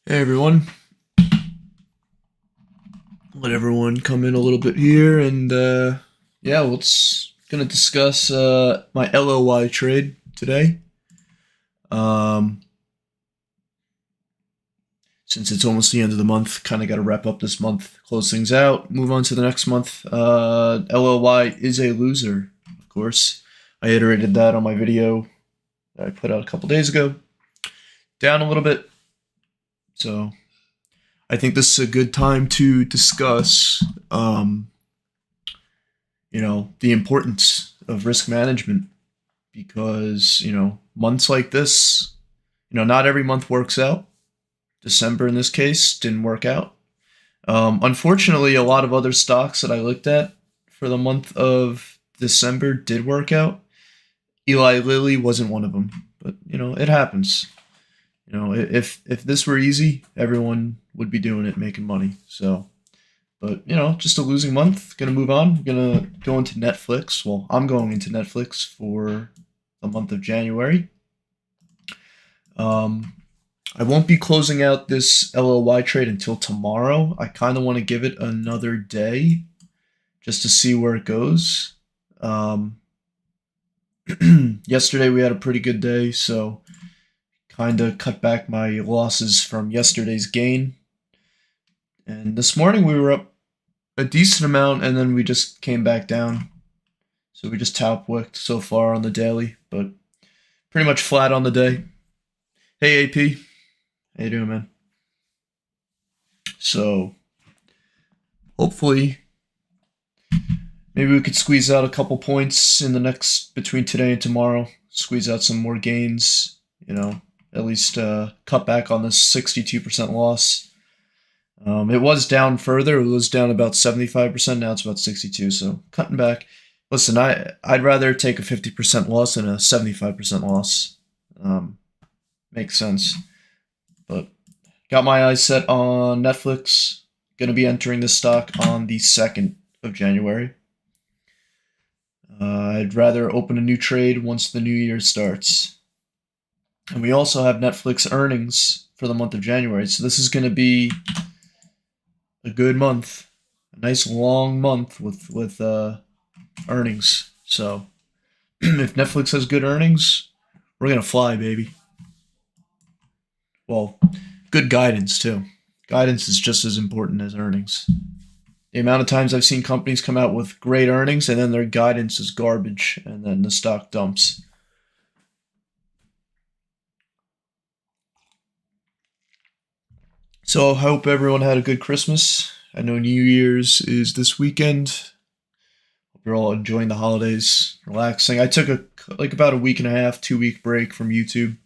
Hey everyone, let everyone come in a little bit here, and yeah, let's gonna discuss my LOY trade today. Um, since it's almost the end of the month, kind of got to wrap up this month, close things out, move on to the next month. LOY is a loser, of course. I iterated that on my video that I put out a couple days ago. Down a little bit, so I think this is a good time to discuss the importance of risk management because, months like this, not every month works out. December in this case didn't work out. Unfortunately, a lot of other stocks that I looked at for the month of December did work out. Eli Lilly wasn't one of them, but it happens. If this were easy, everyone would be doing it, making money. So, but just a losing month. Gonna move on. Gonna go into Netflix. Well, I'm going into Netflix for the month of January. I won't be closing out this LOY trade until tomorrow. I kind of want to give it another day just to see where it goes. Yesterday we had a pretty good day, so kind of cut back my losses from yesterday's gain. And this morning we were up a decent amount, and then we just came back down. So we just top wicked so far on the daily, but pretty much flat on the day. Hey AP, how you doing, man? So hopefully, maybe we could squeeze out a couple points in the next between today and tomorrow. Squeeze out some more gains. At least cut back on this 62% loss. It was down further. It was down about 75%. Now it's about 62. So cutting back. Listen, I'd rather take a 50% loss than a 75% loss. Makes sense. But got my eyes set on Netflix. Gonna be entering this stock on the 2nd of January. I'd rather open a new trade once the new year starts. And we also have Netflix earnings for the month of January. So this is going to be a good month. A nice long month with earnings. So if Netflix has good earnings, we're going to fly, baby. Well, good guidance, too. Guidance is just as important as earnings. The amount of times I've seen companies come out with great earnings and then their guidance is garbage and then the stock dumps. So I hope everyone had a good Christmas. I know New Year's is this weekend. Hope you're all enjoying the holidays, relaxing. I took about a week and a half, 2 week break from YouTube.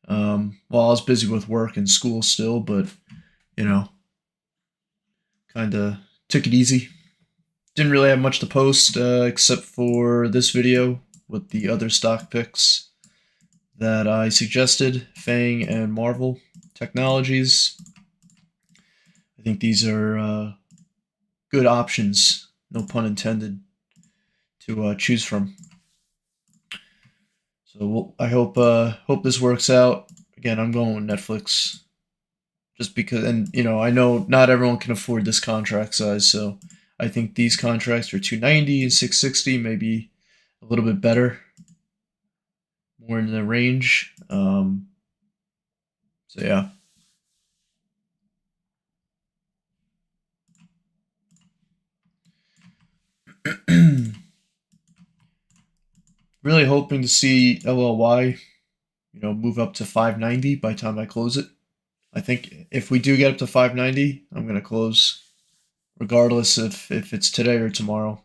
Well, I was busy with work and school still, but kind of took it easy. Didn't really have much to post except for this video with the other stock picks that I suggested, Fang and Marvel Technologies. I think these are good options, no pun intended, to choose from. So I hope this works out. Again, I'm going with Netflix, just because, and I know not everyone can afford this contract size, so I think these contracts are 290 and 660, maybe a little bit better, more in the range. So yeah. Really hoping to see LLY, move up to 590 by the time I close it. I think if we do get up to 590, I'm gonna close, regardless if it's today or tomorrow.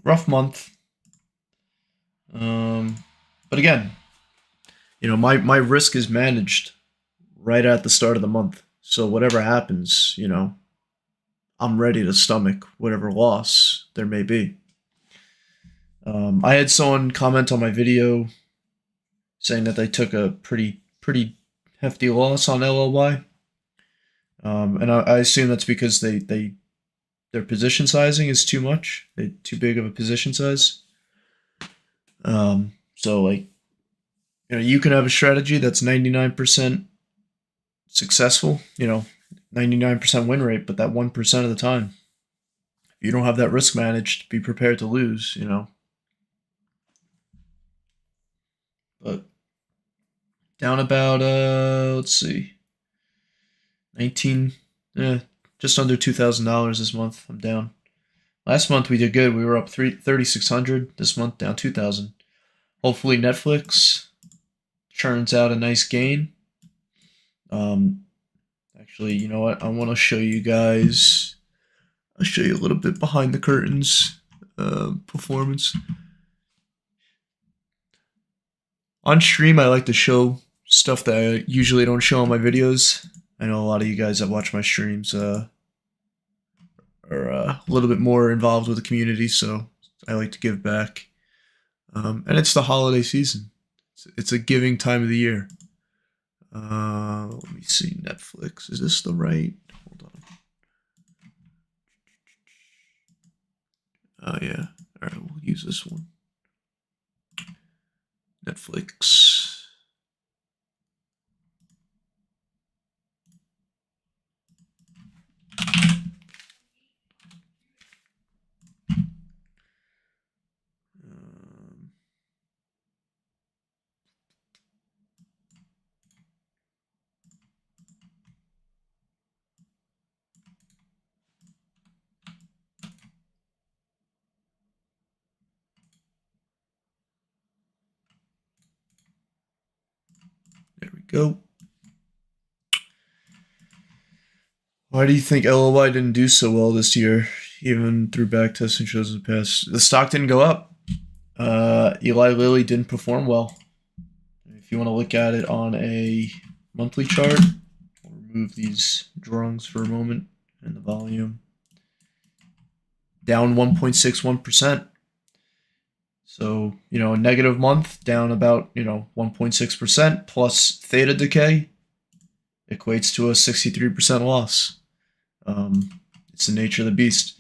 Rough month. But again, my risk is managed right at the start of the month. So whatever happens, I'm ready to stomach whatever loss there may be. I had someone comment on my video saying that they took a pretty hefty loss on LLY, and I assume that's because their position sizing is too much, too big of a position size. So like, you can have a strategy that's 99% successful, 99% win rate, but that 1% of the time, if you don't have that risk managed, be prepared to lose. But down about let's see, 19, just under $2,000 this month. I'm down. Last month we did good. We were up 3,600. This month down 2,000. Hopefully Netflix churns out a nice gain. Actually, you know what? I want to show you guys. I'll show you a little bit behind the curtains performance. On stream, I like to show stuff that I usually don't show on my videos. I know a lot of you guys that watch my streams are a little bit more involved with the community, so I like to give back. And it's the holiday season. It's a giving time of the year. Let me see, Netflix. Is this the right? Hold on. Oh, yeah. All right, we'll use this one. Netflix. There we go. Why do you think LLY didn't do so well this year, even through backtesting shows in the past? The stock didn't go up. Eli Lilly didn't perform well. If you want to look at it on a monthly chart, I'll remove these drawings for a moment and the volume. Down 1.61%. So, a negative month, down about, 1.6%, plus theta decay equates to a 63% loss. It's the nature of the beast,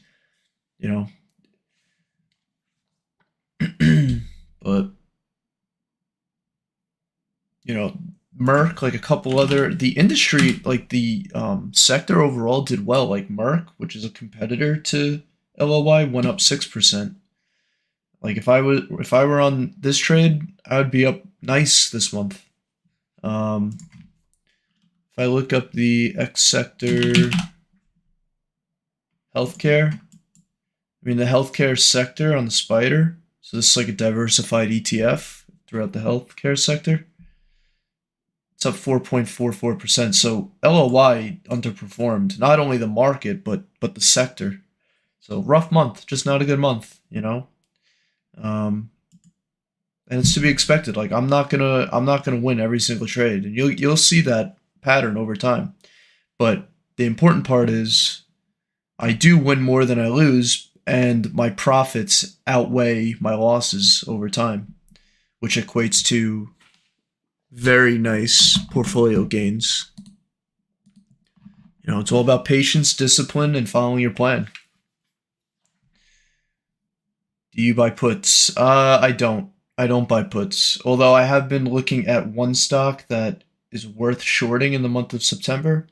but, Merck, like a couple other, the industry, like the sector overall did well. Like Merck, which is a competitor to LLY, went up 6%. Like if I were on this trade, I would be up nice this month. If I look up the X sector healthcare, the healthcare sector on the spider. So this is like a diversified ETF throughout the healthcare sector. It's up 4.44%. So LLY underperformed not only the market but the sector. So rough month, just not a good month, and it's to be expected. Like I'm not gonna win every single trade, and you'll see that pattern over time. But the important part is I do win more than I lose, and my profits outweigh my losses over time, which equates to very nice portfolio gains. It's all about patience, discipline, and following your plan. Do you buy puts? I don't. I don't buy puts. Although I have been looking at one stock that is worth shorting in the month of September.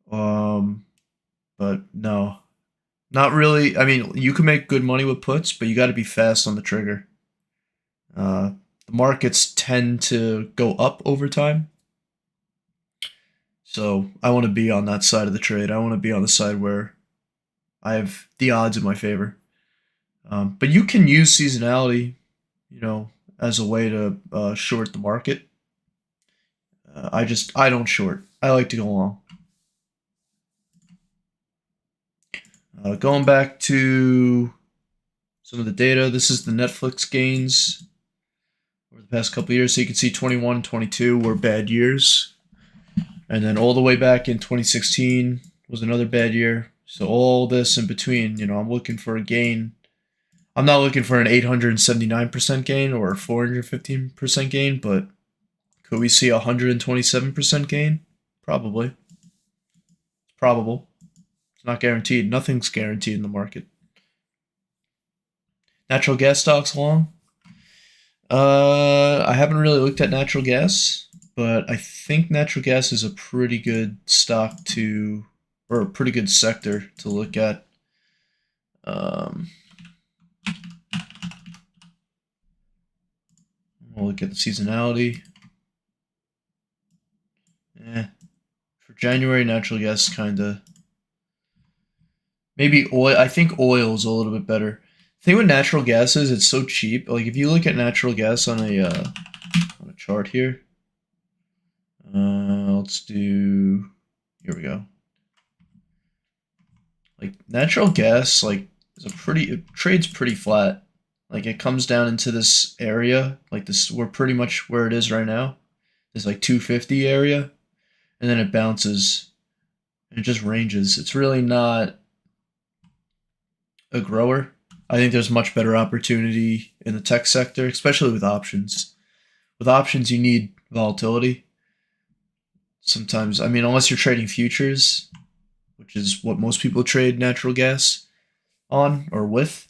But no, not really. You can make good money with puts, but you got to be fast on the trigger. The markets tend to go up over time. So I want to be on that side of the trade. I want to be on the side where I have the odds in my favor. But you can use seasonality, as a way to short the market. I don't short. I like to go long. Going back to some of the data, this is the Netflix gains over the past couple of years. So you can see 21, 22 were bad years. And then all the way back in 2016 was another bad year. So all this in between, I'm looking for a gain. I'm not looking for an 879% gain or a 415% gain, but could we see a 127% gain? Probably. It's probable. It's not guaranteed. Nothing's guaranteed in the market. Natural gas stocks long. I haven't really looked at natural gas, but I think natural gas is a pretty good stock to, or a pretty good sector to look at. We'll look at the seasonality. For January, natural gas kind of. Maybe oil. I think oil is a little bit better. The thing with natural gas is it's so cheap. Like if you look at natural gas on a chart here, let's do. Here we go. Like natural gas, like it trades pretty flat. Like it comes down into this area, like this. We're pretty much where it is right now. This like 250 area, and then it bounces. And it just ranges. It's really not a grower. I think there's much better opportunity in the tech sector, especially with options. With options, you need volatility. Sometimes, I mean, unless you're trading futures, which is what most people trade natural gas on or with,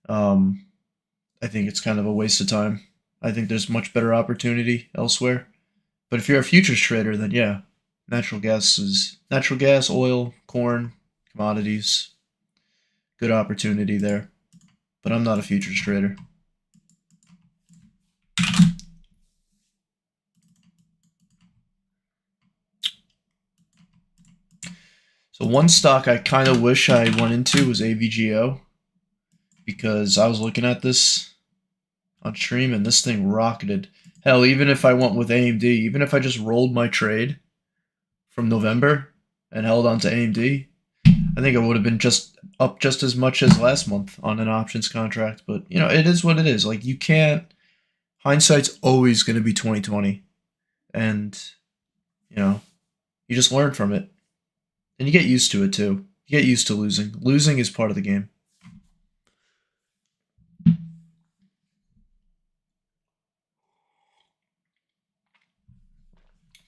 I think it's kind of a waste of time. I think there's much better opportunity elsewhere. But if you're a futures trader, then yeah, natural gas, oil, corn, commodities, good opportunity there. But I'm not a futures trader. So one stock I kind of wish I went into was AVGO because I was looking at this on stream and this thing rocketed. Hell, even if I went with AMD, even if I just rolled my trade from November and held on to AMD, I think it would have been just up just as much as last month on an options contract. But it is what it is. Like you can't. Hindsight's always going to be 2020, and you just learn from it, and you get used to it too. You get used to losing. Losing is part of the game.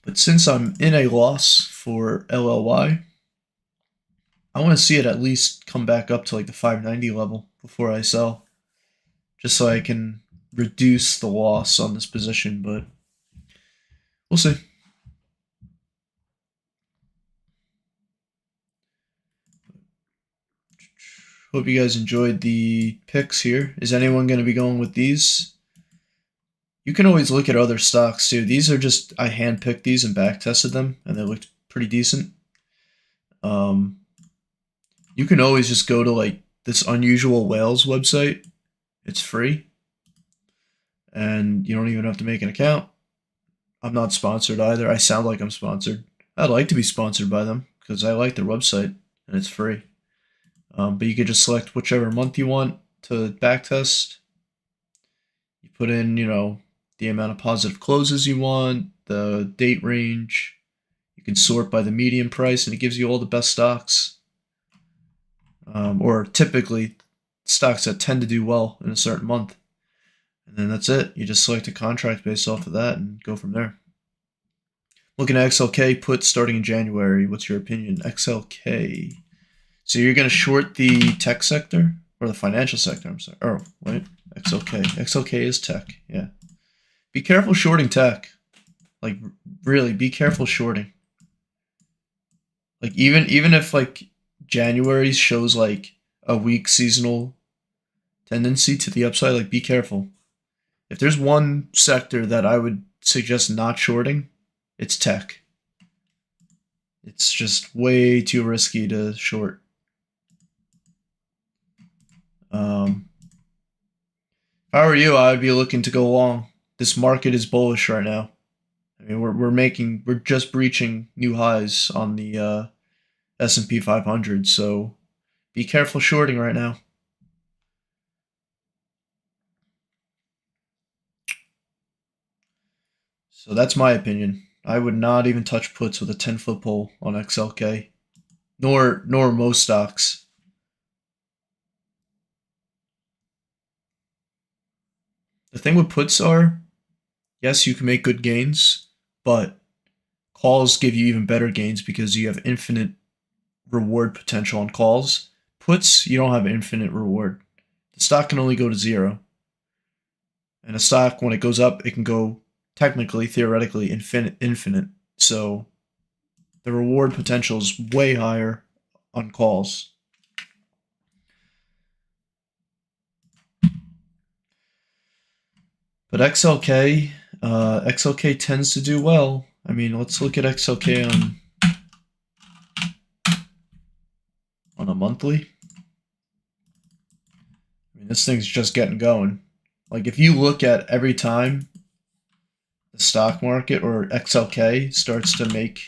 But since I'm in a loss for LLY, I want to see it at least come back up to like the 590 level before I sell, just so I can reduce the loss on this position. But we'll see. Hope you guys enjoyed the picks here. Is anyone going to be going with these? You can always look at other stocks too. These are just, I handpicked these and back tested them, and they looked pretty decent. You can always just go to like this Unusual Whales website. It's free, and you don't even have to make an account. I'm not sponsored either. I sound like I'm sponsored. I'd like to be sponsored by them because I like their website and it's free. But you could just select whichever month you want to backtest. You put in, the amount of positive closes you want, the date range. You can sort by the median price, and it gives you all the best stocks. Or typically stocks that tend to do well in a certain month. And then that's it. You just select a contract based off of that and go from there. Looking at XLK put starting in January. What's your opinion? XLK. So you're going to short the tech sector or the financial sector? I'm sorry. Oh, wait. XLK. XLK is tech. Yeah. Be careful shorting tech. Like really, be careful shorting. Like even if like January shows like a weak seasonal tendency to the upside, like be careful. If there's one sector that I would suggest not shorting, it's tech. It's just way too risky to short. If I were you, I would be looking to go long. This market is bullish right now. I mean, we're just breaching new highs on the S&P 500. So be careful shorting right now. So that's my opinion. I would not even touch puts with a 10-foot pole on XLK, nor most stocks. The thing with puts are, yes, you can make good gains, but calls give you even better gains because you have infinite reward potential on calls. Puts, you don't have infinite reward. The stock can only go to zero. And a stock, when it goes up, it can go technically, theoretically, infinite. So the reward potential is way higher on calls. But XLK tends to do well. I mean, let's look at XLK on a monthly. I mean, this thing's just getting going. Like, if you look at every time the stock market or XLK starts to make,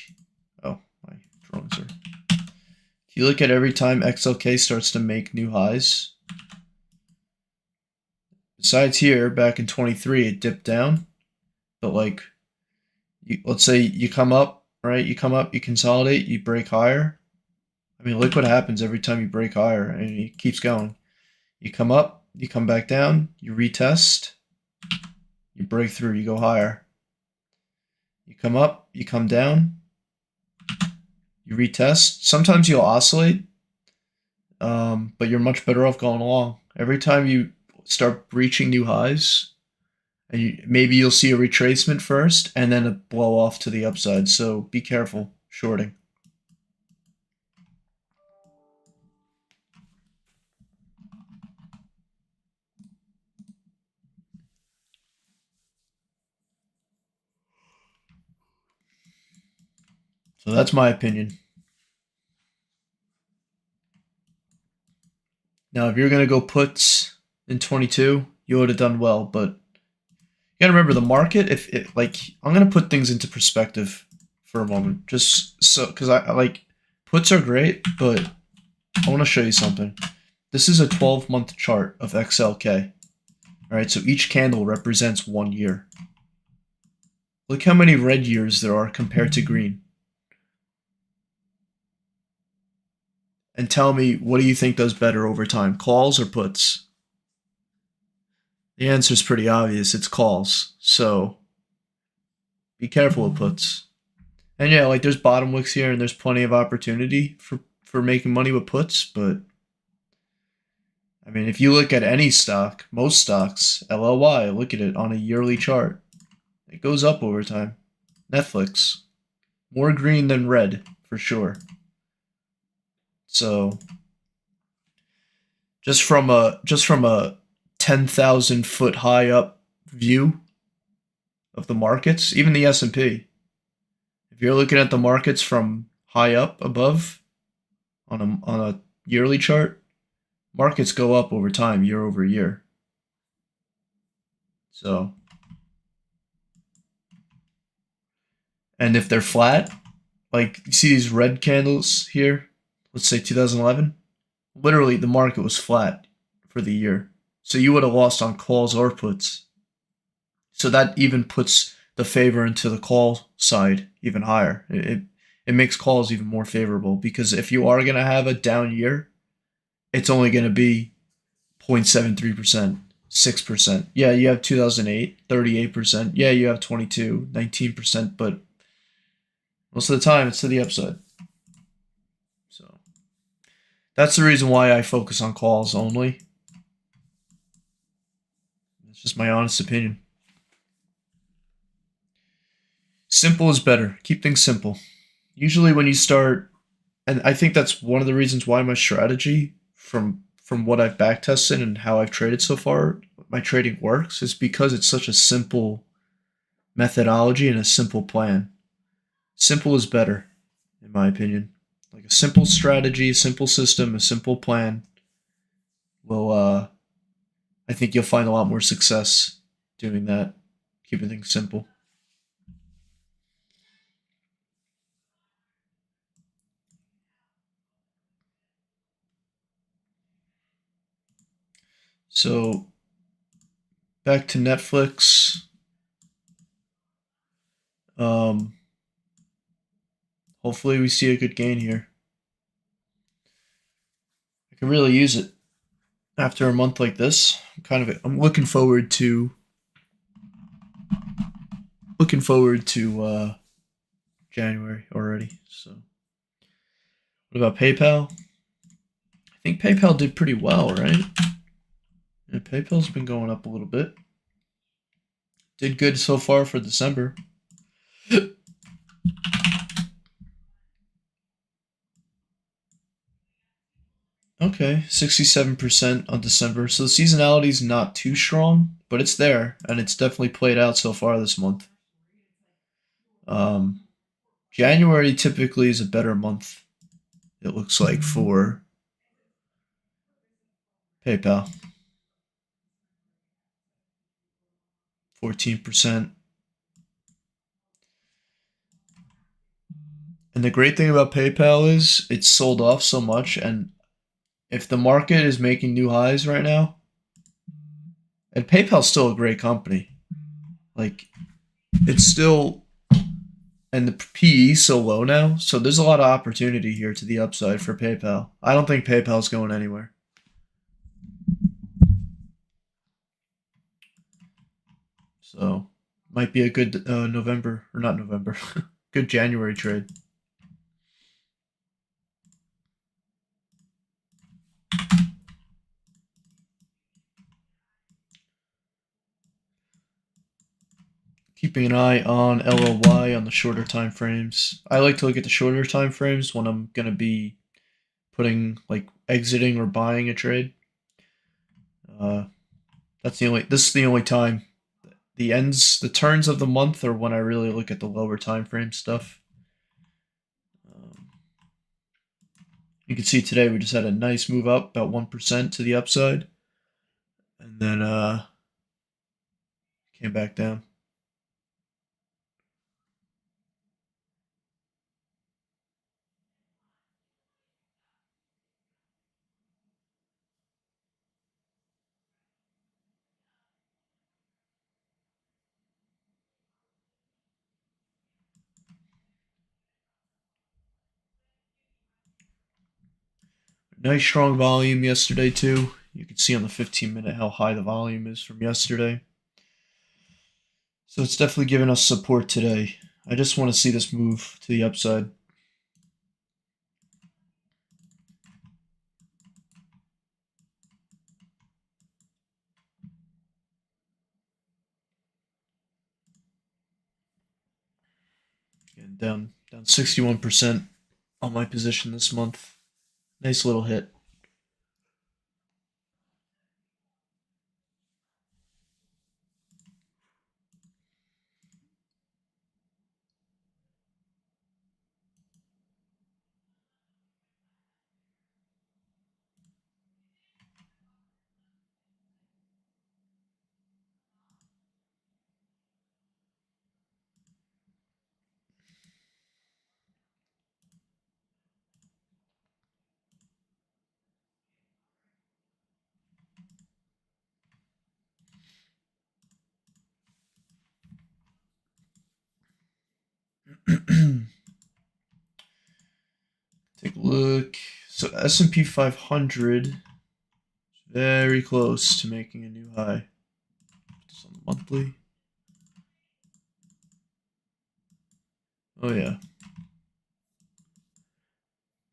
oh, my drawings are. If you look at every time XLK starts to make new highs, besides here, back in 23, it dipped down. But like, let's say you come up, right? You come up, you consolidate, you break higher. I mean, look what happens every time you break higher, and it keeps going. You come up, you come back down, you retest, you break through, you go higher. You come up, you come down, you retest. Sometimes you'll oscillate, but you're much better off going along. Every time you start breaching new highs, and maybe you'll see a retracement first and then a blow off to the upside. So be careful shorting. So that's my opinion. Now, if you're going to go puts in 22, you would have done well. But you got to remember the market. If it, like, I'm going to put things into perspective for a moment, just so because I like puts are great, but I want to show you something. This is a 12-month chart of XLK. All right, so each candle represents 1 year. Look how many red years there are compared to green. And tell me, what do you think does better over time, calls or puts? The answer is pretty obvious. It's calls. So be careful with puts. And yeah, like there's bottom wicks here, and there's plenty of opportunity for making money with puts. But I mean, if you look at any stock, most stocks, LLY, look at it on a yearly chart. It goes up over time. Netflix, more green than red for sure. So just from a 10,000 foot high up view of the markets, even the S&P. If you're looking at the markets from high up above on a yearly chart, markets go up over time, year over year. So, and if they're flat, like you see these red candles here, let's say 2011, literally the market was flat for the year. So you would have lost on calls or puts. So that even puts the favor into the call side even higher. It makes calls even more favorable because if you are going to have a down year, it's only going to be 0.73%, 6%. Yeah, you have 2008, 38%. Yeah, you have 22, 19%, but most of the time it's to the upside. So that's the reason why I focus on calls only. It's just my honest opinion. Simple is better. Keep things simple. Usually when you start, and I think that's one of the reasons why my strategy from what I've back tested and how I've traded so far, my trading works is because it's such a simple methodology and a simple plan. Simple is better, in my opinion. Like a simple strategy, a simple system, a simple plan will I think you'll find a lot more success doing that, keeping things simple. So back to Netflix. Um, Hopefully we see a good gain here. I can really use it after a month like this. I'm looking forward to January already. So what about PayPal? I think PayPal did pretty well, right? Yeah, PayPal's been going up a little bit. Did good so far for December. Okay, 67% on December. So the seasonality is not too strong, but it's there, and it's definitely played out so far this month. Um, January typically is a better month, it looks like, for PayPal. 14%. And the great thing about PayPal is it's sold off so much, and if the market is making new highs right now, and PayPal's still a great company, like it's still, and the PE is so low now, so there's a lot of opportunity here to the upside for PayPal. I don't think PayPal's going anywhere. So might be a good November, or not November, good January trade. Keeping an eye on LLY on the shorter time frames. I like to look at the shorter time frames when I'm gonna be putting like exiting or buying a trade. Uh, that's the only. This is the only time. The turns of the month are when I really look at the lower time frame stuff. Um, you can see today we just had a nice move up, about 1% to the upside, and then came back down. Nice strong volume yesterday too. You can see on the 15-minute how high the volume is from yesterday. So it's definitely giving us support today. I just want to see this move to the upside. Again, down 61% on my position this month. Nice little hit. Take a look. So S&P 500 very close to making a new high. Just on the monthly. Oh yeah.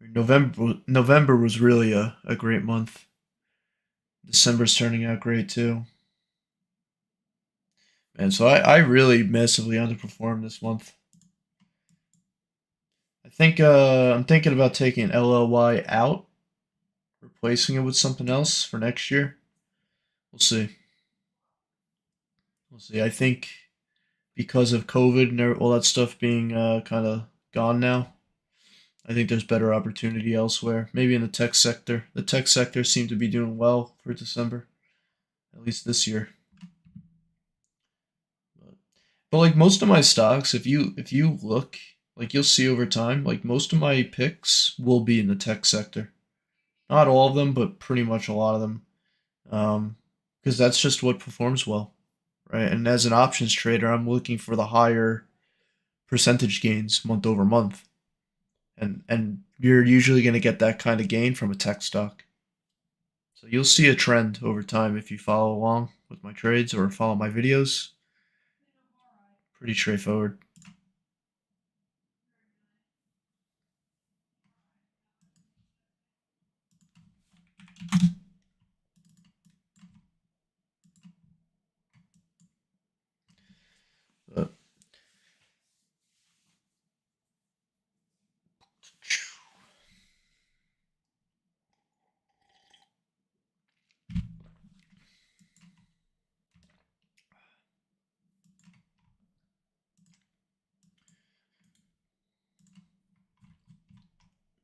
November was really a great month. December's turning out great too. And so I really massively underperformed this month. I think I'm thinking about taking LLY out, replacing it with something else for next year. We'll see. We'll see. I think because of COVID and all that stuff being kind of gone now, I think there's better opportunity elsewhere. Maybe in the tech sector. The tech sector seemed to be doing well for December, at least this year. But like most of my stocks, if you look, like you'll see over time, like most of my picks will be in the tech sector. Not all of them, but pretty much a lot of them. Because that's just what performs well, right? And as an options trader, I'm looking for the higher percentage gains month over month, and you're usually going to get that kind of gain from a tech stock. So you'll see a trend over time if you follow along with my trades or follow my videos. Pretty straightforward. But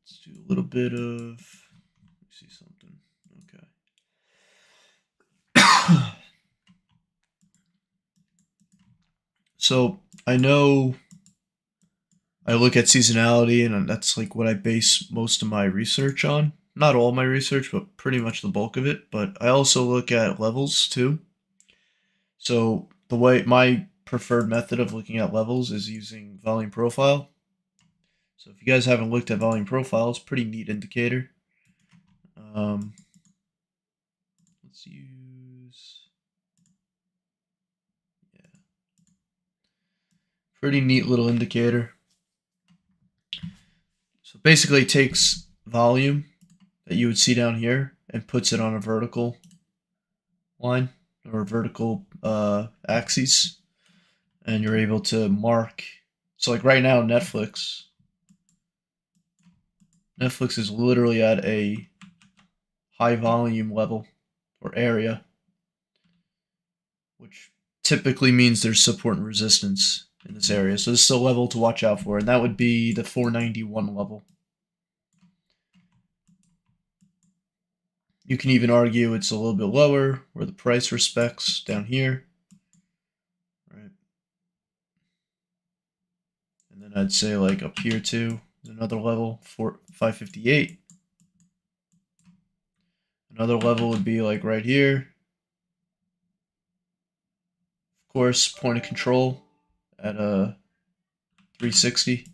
let's do a little bit of. Let me see something. Okay. So I know I look at seasonality, and that's like what I base most of my research on. Not all my research, but pretty much the bulk of it. But I also look at levels too. So the way my preferred method of looking at levels is using volume profile. So if you guys haven't looked at volume profile, it's a pretty neat indicator. Um, let's use, yeah, pretty neat little indicator. So basically it takes volume that you would see down here and puts it on a vertical line or vertical axes, and you're able to mark. So like right now, Netflix is literally at a high volume level or area, which typically means there's support and resistance in this area. So this is a level to watch out for, and that would be the 491 level. You can even argue it's a little bit lower where the price respects down here, right? And then I'd say like up here too, another level, 558. Another level would be like right here. Of course, point of control at a 360.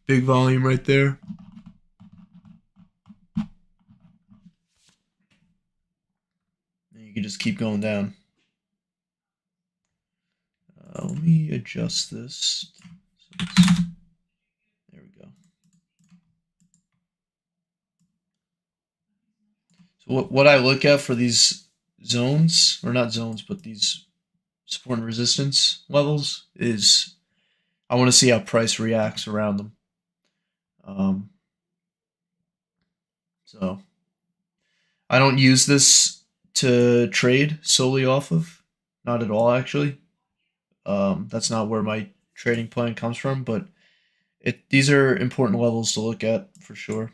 Big volume right there. And you can just keep going down. Let me adjust this. So there we go. So what I look at for these zones, or not zones, but these support and resistance levels is I want to see how price reacts around them. Um, so I don't use this to trade solely off of, not at all actually. That's not where my trading plan comes from, but these are important levels to look at for sure.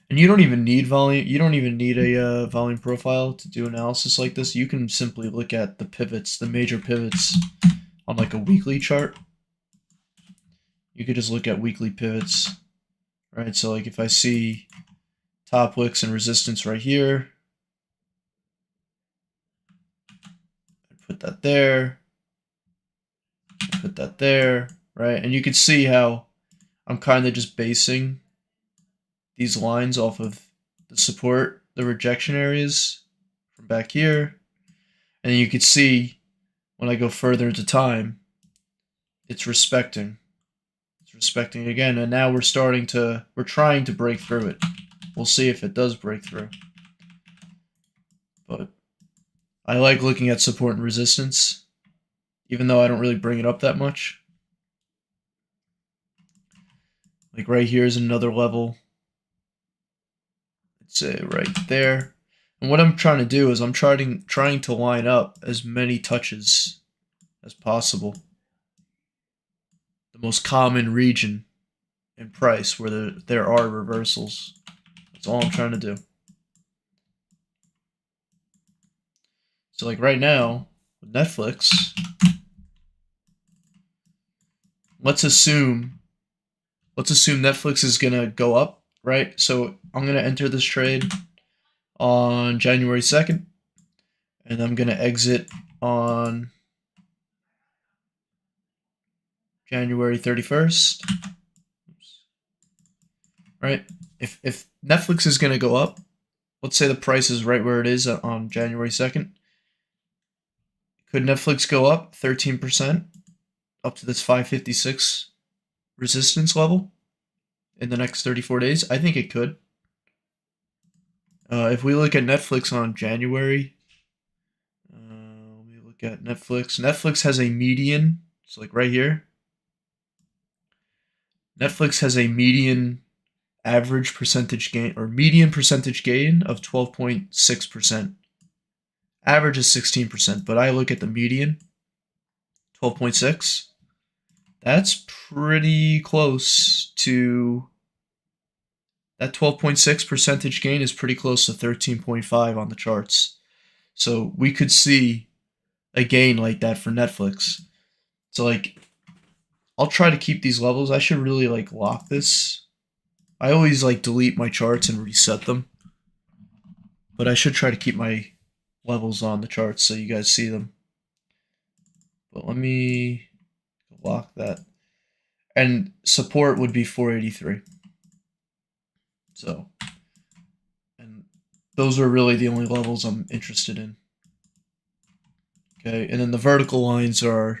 And you don't even need volume. You don't even need a volume profile to do analysis like this. You can simply look at the pivots, the major pivots, on like a weekly chart. You could just look at weekly pivots, right? So like if I see top wicks and resistance right here, I put that there, I put that there, right? And you can see how I'm kind of just basing these lines off of the support, the rejection areas from back here. And you can see when I go further into time, it's respecting. It's respecting again. And now we're trying to break through it. We'll see if it does break through. But I like looking at support and resistance, even though I don't really bring it up that much. Like right here is another level. Let's say right there. And what I'm trying to do is I'm trying to line up as many touches as possible. The most common region in price where there are reversals. That's all I'm trying to do. So like right now with Netflix, let's assume Netflix is gonna go up, right? So I'm gonna enter this trade on January 2nd, and I'm gonna exit on January 31st. Right? If Netflix is gonna go up, let's say the price is right where it is on January 2nd. Could Netflix go up 13% up to this 556 resistance level in the next 34 days? I think it could. If we look at Netflix on January, let me look at Netflix. Netflix has a median, it's like right here. Netflix has a median average percentage gain or median percentage gain of 12.6%. Average is 16%, but I look at the median, 12.6. That's pretty close to that 12.6 percentage gain is pretty close to 13.5 on the charts. So we could see a gain like that for Netflix. So like I'll try to keep these levels. I should really like lock this. I always like delete my charts and reset them. But I should try to keep my levels on the charts so you guys see them. But let me lock that. And support would be 483. So, and those are really the only levels I'm interested in. Okay, and then the vertical lines are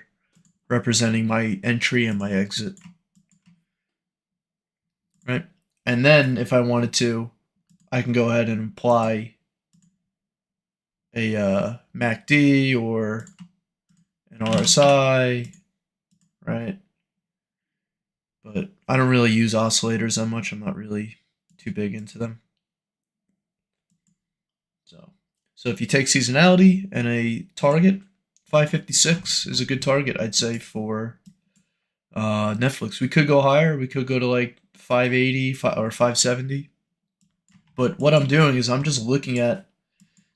representing my entry and my exit. Right? And then if I wanted to, I can go ahead and apply a MACD or an RSI, right? But I don't really use oscillators that much. I'm not really too big into them. So if you take seasonality and a target, 556 is a good target, I'd say, for Netflix. We could go higher. We could go to like 580 or 570. But what I'm doing is I'm just looking at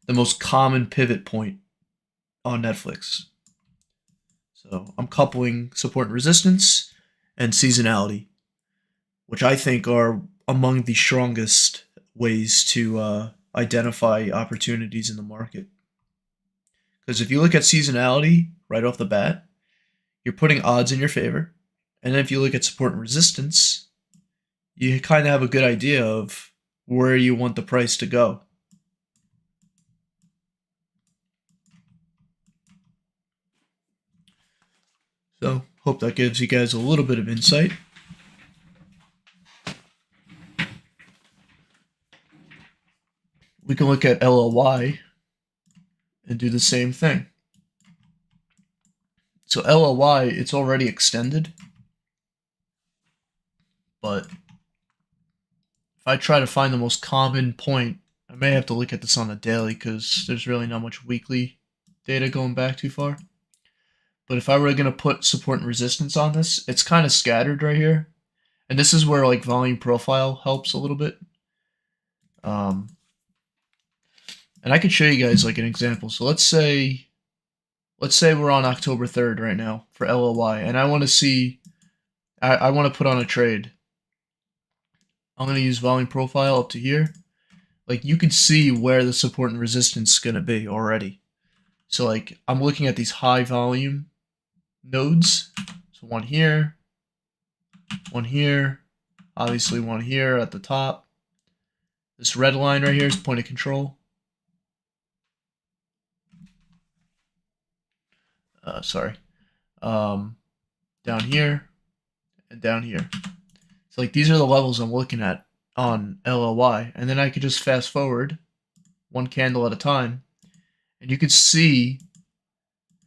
the most common pivot point on Netflix. So I'm coupling support and resistance and seasonality, which I think are among the strongest ways to identify opportunities in the market. Because if you look at seasonality right off the bat, you're putting odds in your favor. And then if you look at support and resistance, you kind of have a good idea of where you want the price to go. So, hope that gives you guys a little bit of insight. We can look at LLY and do the same thing. So LLY, it's already extended. But if I try to find the most common point, I may have to look at this on a daily because there's really not much weekly data going back too far. But if I were going to put support and resistance on this, it's kind of scattered right here. And this is where like volume profile helps a little bit. And I could show you guys like an example. So let's say we're on October 3rd right now for LLY, and I want to see, I want to put on a trade. I'm going to use volume profile up to here. Like you can see where the support and resistance is going to be already. So like I'm looking at these high volume nodes. So one here, obviously one here at the top. This red line right here is point of control. Down here and down here. So like these are the levels I'm looking at on LLY, and then I could just fast forward one candle at a time, and you could see,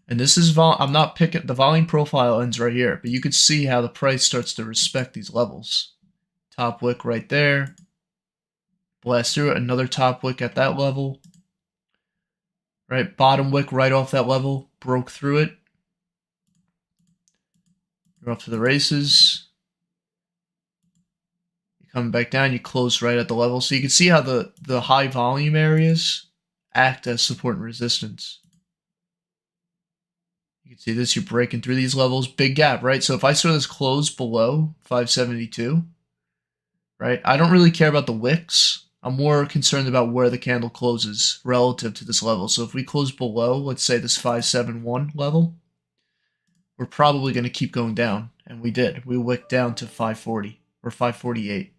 and this is I'm not picking, the volume profile ends right here, but you could see how the price starts to respect these levels. Top wick right there, blast through it, another top wick at that level, right? Bottom wick right off that level, broke through it. You're off to the races. You're coming back down, you close right at the level. So you can see how the high volume areas act as support and resistance. You can see this, you're breaking through these levels, big gap, right? So if I saw this close below 572, right? I don't really care about the wicks. I'm more concerned about where the candle closes relative to this level. So if we close below, let's say this 571 level, we're probably going to keep going down. And we did. We wicked down to 540 or 548,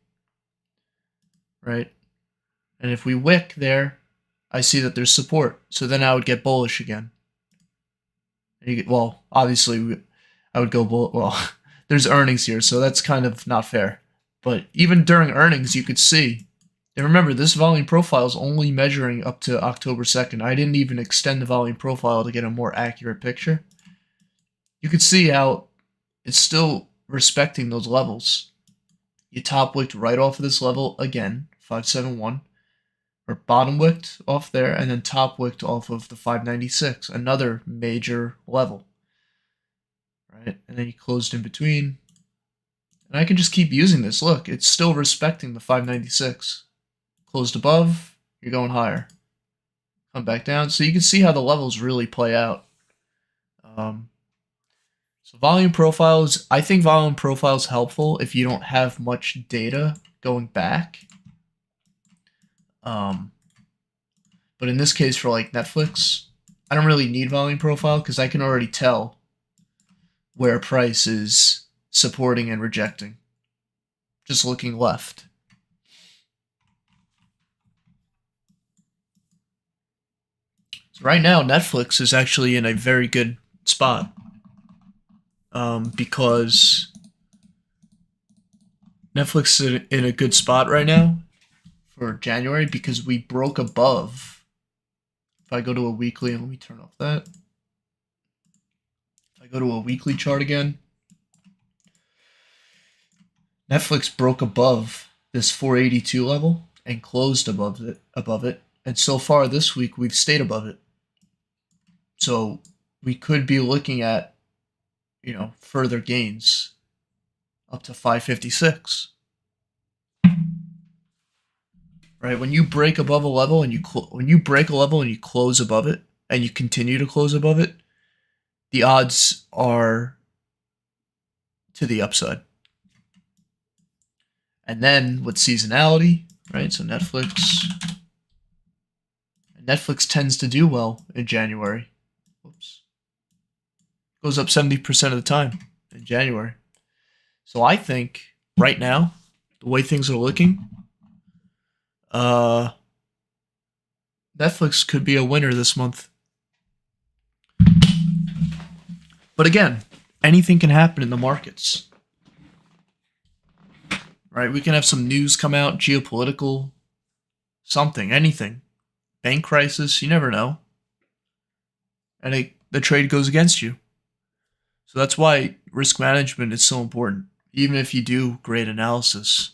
right? And if we wick there, I see that there's support. So then I would get bullish again. Well, obviously, I would go well, there's earnings here, so that's kind of not fair. But even during earnings, you could see. And remember, this volume profile is only measuring up to October 2nd. I didn't even extend the volume profile to get a more accurate picture. You could see how it's still respecting those levels. You top wicked right off of this level again, 571. Or bottom wicked off there, and then top wicked off of the 596, another major level, right? And then you closed in between, and I can just keep using this. Look, it's still respecting the 596. Closed above, you're going higher. Come back down, so you can see how the levels really play out. So volume profiles, I think volume profile is helpful if you don't have much data going back. But in this case, for like Netflix, I don't really need volume profile because I can already tell where price is supporting and rejecting. Just looking left. So right now, Netflix is actually in a very good spot because Netflix is in a good spot right now for January because we broke above. If I go to a weekly, and let me turn off that. If I go to a weekly chart again, Netflix broke above this 482 level and closed above it. And so far this week, we've stayed above it. So we could be looking at, further gains up to 556. Right, when you break above a level and when you break a level and you close above it and you continue to close above it, the odds are to the upside. And then with seasonality, right? So Netflix tends to do well in January. Whoops. Goes up 70% of the time in January. So I think right now, the way things are looking, Netflix could be a winner this month. But again, anything can happen in the markets. Right? We can have some news come out, geopolitical, something, anything. Bank crisis, you never know. And the trade goes against you. So that's why risk management is so important, even if you do great analysis.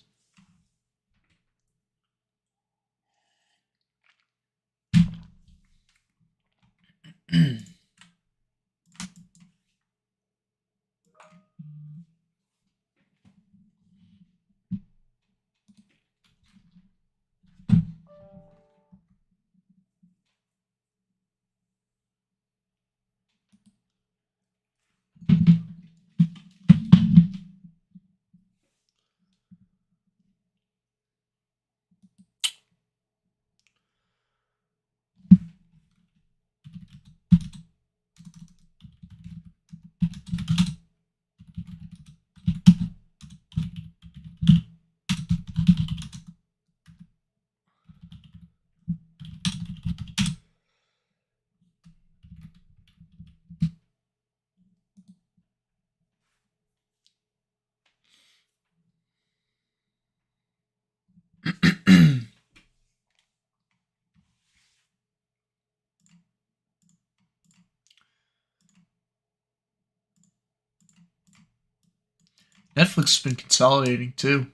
Netflix has been consolidating too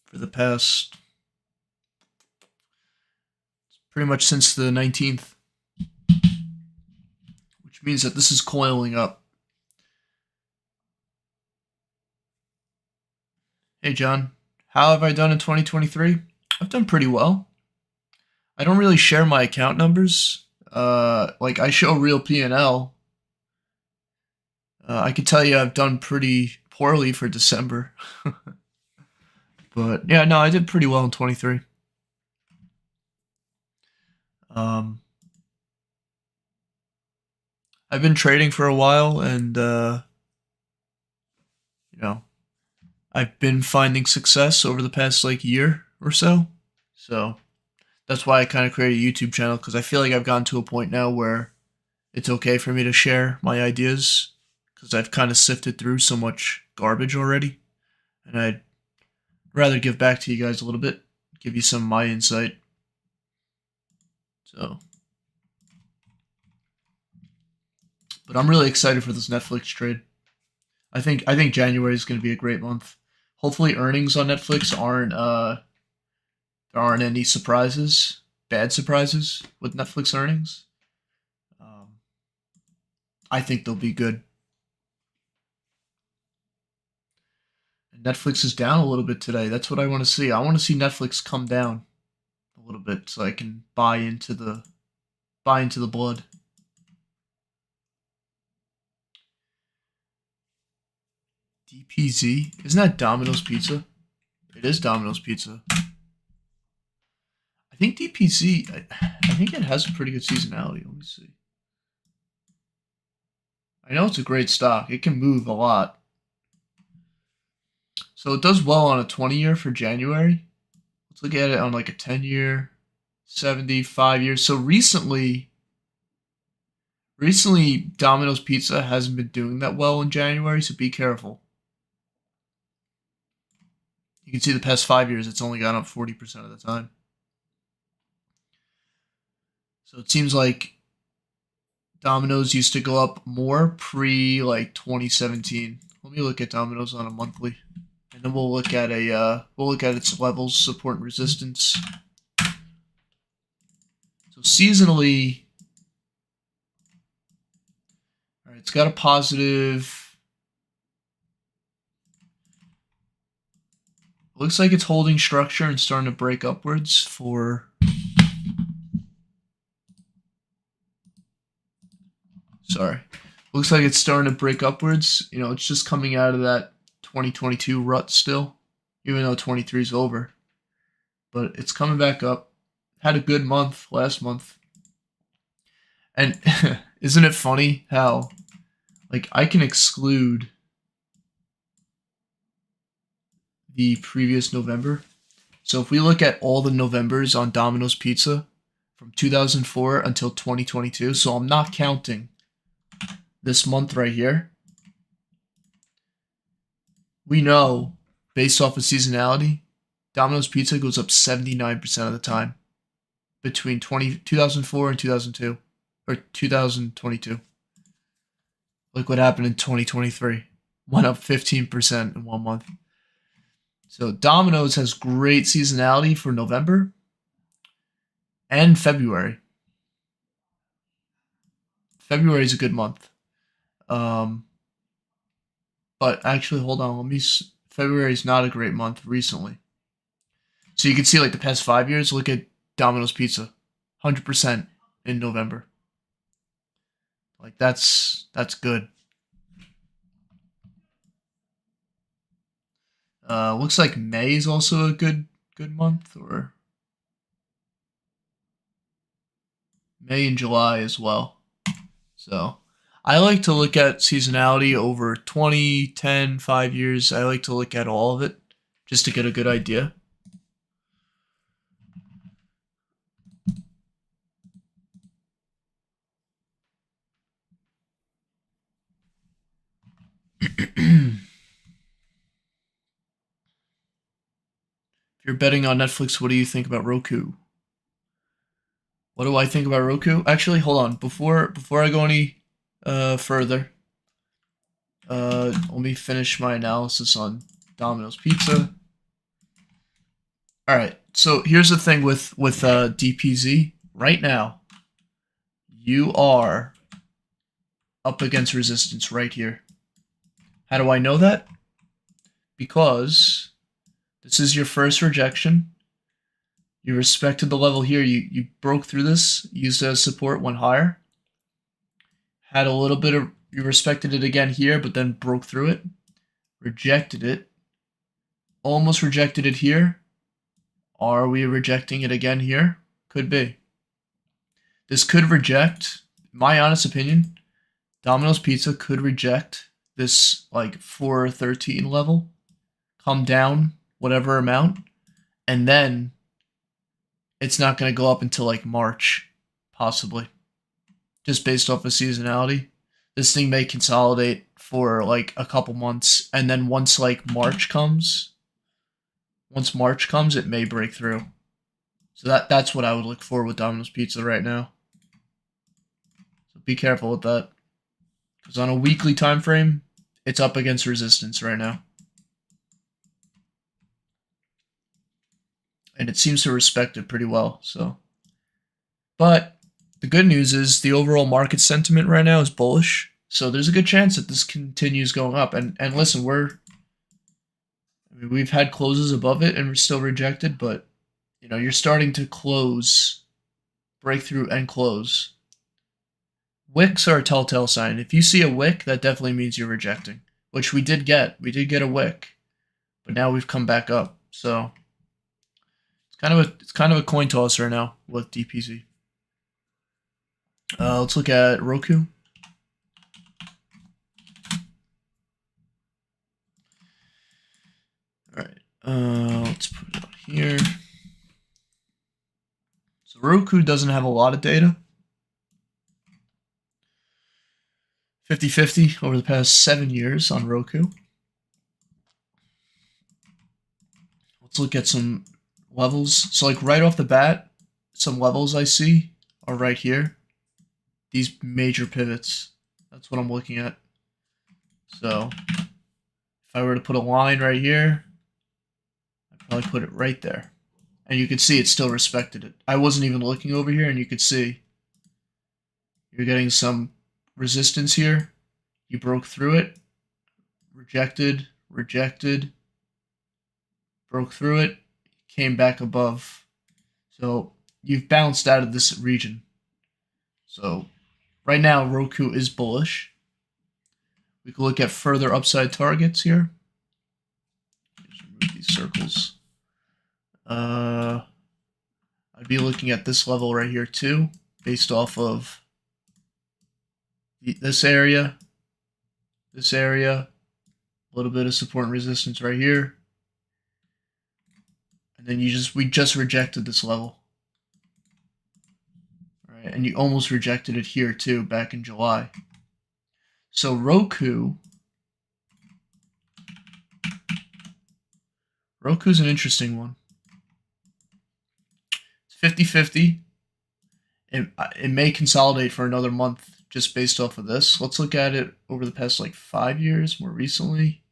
for the past pretty much since the 19th, which means that this is coiling up. Hey John, how have I done in 2023? I've done pretty well. I don't really share my account numbers. Like I show real P&L, I can tell you I've done pretty poorly for December. But yeah, no, I did pretty well in 23. Um, I've been trading for a while, and you know, I've been finding success over the past like year or so. So that's why I kind of created a YouTube channel, because I feel like I've gotten to a point now where it's okay for me to share my ideas, because I've kind of sifted through so much garbage already, and I'd rather give back to you guys a little bit, give you some of my insight. So, but I'm really excited for this Netflix trade. I think January is going to be a great month. Hopefully, earnings on Netflix aren't there aren't any surprises, bad surprises with Netflix earnings. Um, I think they'll be good. And Netflix is down a little bit today. That's what I want to see. I want to see Netflix come down a little bit so I can buy into the blood. DPZ? Isn't that Domino's Pizza? It is Domino's Pizza. I think DPZ. I think it has a pretty good seasonality. Let me see. I know it's a great stock. It can move a lot. So it does well on a 20-year for January. Let's look at it on like a 10-year, 75 years. So recently Domino's Pizza hasn't been doing that well in January, so be careful. You can see the past 5 years, it's only gone up 40% of the time. So it seems like Domino's used to go up more pre like 2017. Let me look at Domino's on a monthly, and then we'll look at its levels, support and resistance. So seasonally, all right, it's got a positive. Looks like it's holding structure and starting to break upwards for. Sorry. Looks like it's starting to break upwards. You know, it's just coming out of that 2022 rut still, even though 23 is over. But it's coming back up. Had a good month last month. And isn't it funny how, like, I can exclude the previous November. So if we look at all the Novembers on Domino's Pizza from 2004 until 2022, so I'm not counting this month right here, we know, based off of seasonality, Domino's Pizza goes up 79% of the time between 2004 and 2002, or 2022. Look what happened in 2023. Went up 15% in 1 month. So Domino's has great seasonality for November and February. February is a good month. But actually, hold on. February is not a great month recently. So you can see like the past 5 years. Look at Domino's Pizza, 100% in November. Like that's good. Looks like May is also a good month, or May and July as well. So I like to look at seasonality over 20, 10, 5 years. I like to look at all of it just to get a good idea. If you're betting on Netflix, what do you think about Roku? What do I think about Roku? Actually, hold on. Before I go any further, let me finish my analysis on Domino's Pizza. All right. So here's the thing with DPZ. Right now, you are up against resistance right here. How do I know that? Because this is your first rejection. You respected the level here. You broke through this, used it as support, went higher. Had a little bit of You respected it again here, but then broke through it. Rejected it. Almost rejected it here. Are we rejecting it again here? Could be. This could reject, my honest opinion, Domino's Pizza could reject this like 413 level, come down whatever amount, and then it's not going to go up until like March, possibly, just based off of seasonality. This thing may consolidate for like a couple months, and then once March comes, it may break through. So that's what I would look for with Domino's Pizza right now. So be careful with that, because on a weekly time frame, it's up against resistance right now. And it seems to respect it pretty well. So, but the good news is the overall market sentiment right now is bullish. So there's a good chance that this continues going up. And listen, we've had closes above it and we're still rejected, but you're starting to close, breakthrough and close. Wicks are a telltale sign. If you see a wick, that definitely means you're rejecting, which we did get. We did get a wick, but now we've come back up. So it's kind of a coin toss right now with DPZ. Let's look at Roku. All right, let's put it on here. So Roku doesn't have a lot of data. 50-50 over the past 7 years on Roku. Let's look at some levels. So like right off the bat, some levels I see are right here. These major pivots. That's what I'm looking at. So if I were to put a line right here, I'd probably put it right there. And you can see it still respected it. I wasn't even looking over here, and you could see you're getting some resistance here. You broke through it. Rejected, rejected. Broke through it. Came back above. So you've bounced out of this region. So right now, Roku is bullish. We can look at further upside targets here. Just remove these circles. I'd be looking at this level right here too, based off of this area, a little bit of support and resistance right here, and then we just rejected this level. All right, and you almost rejected it here too back in July. So Roku's an interesting one. It's 50-50. It may consolidate for another month just based off of this. Let's look at it over the past 5 years, more recently.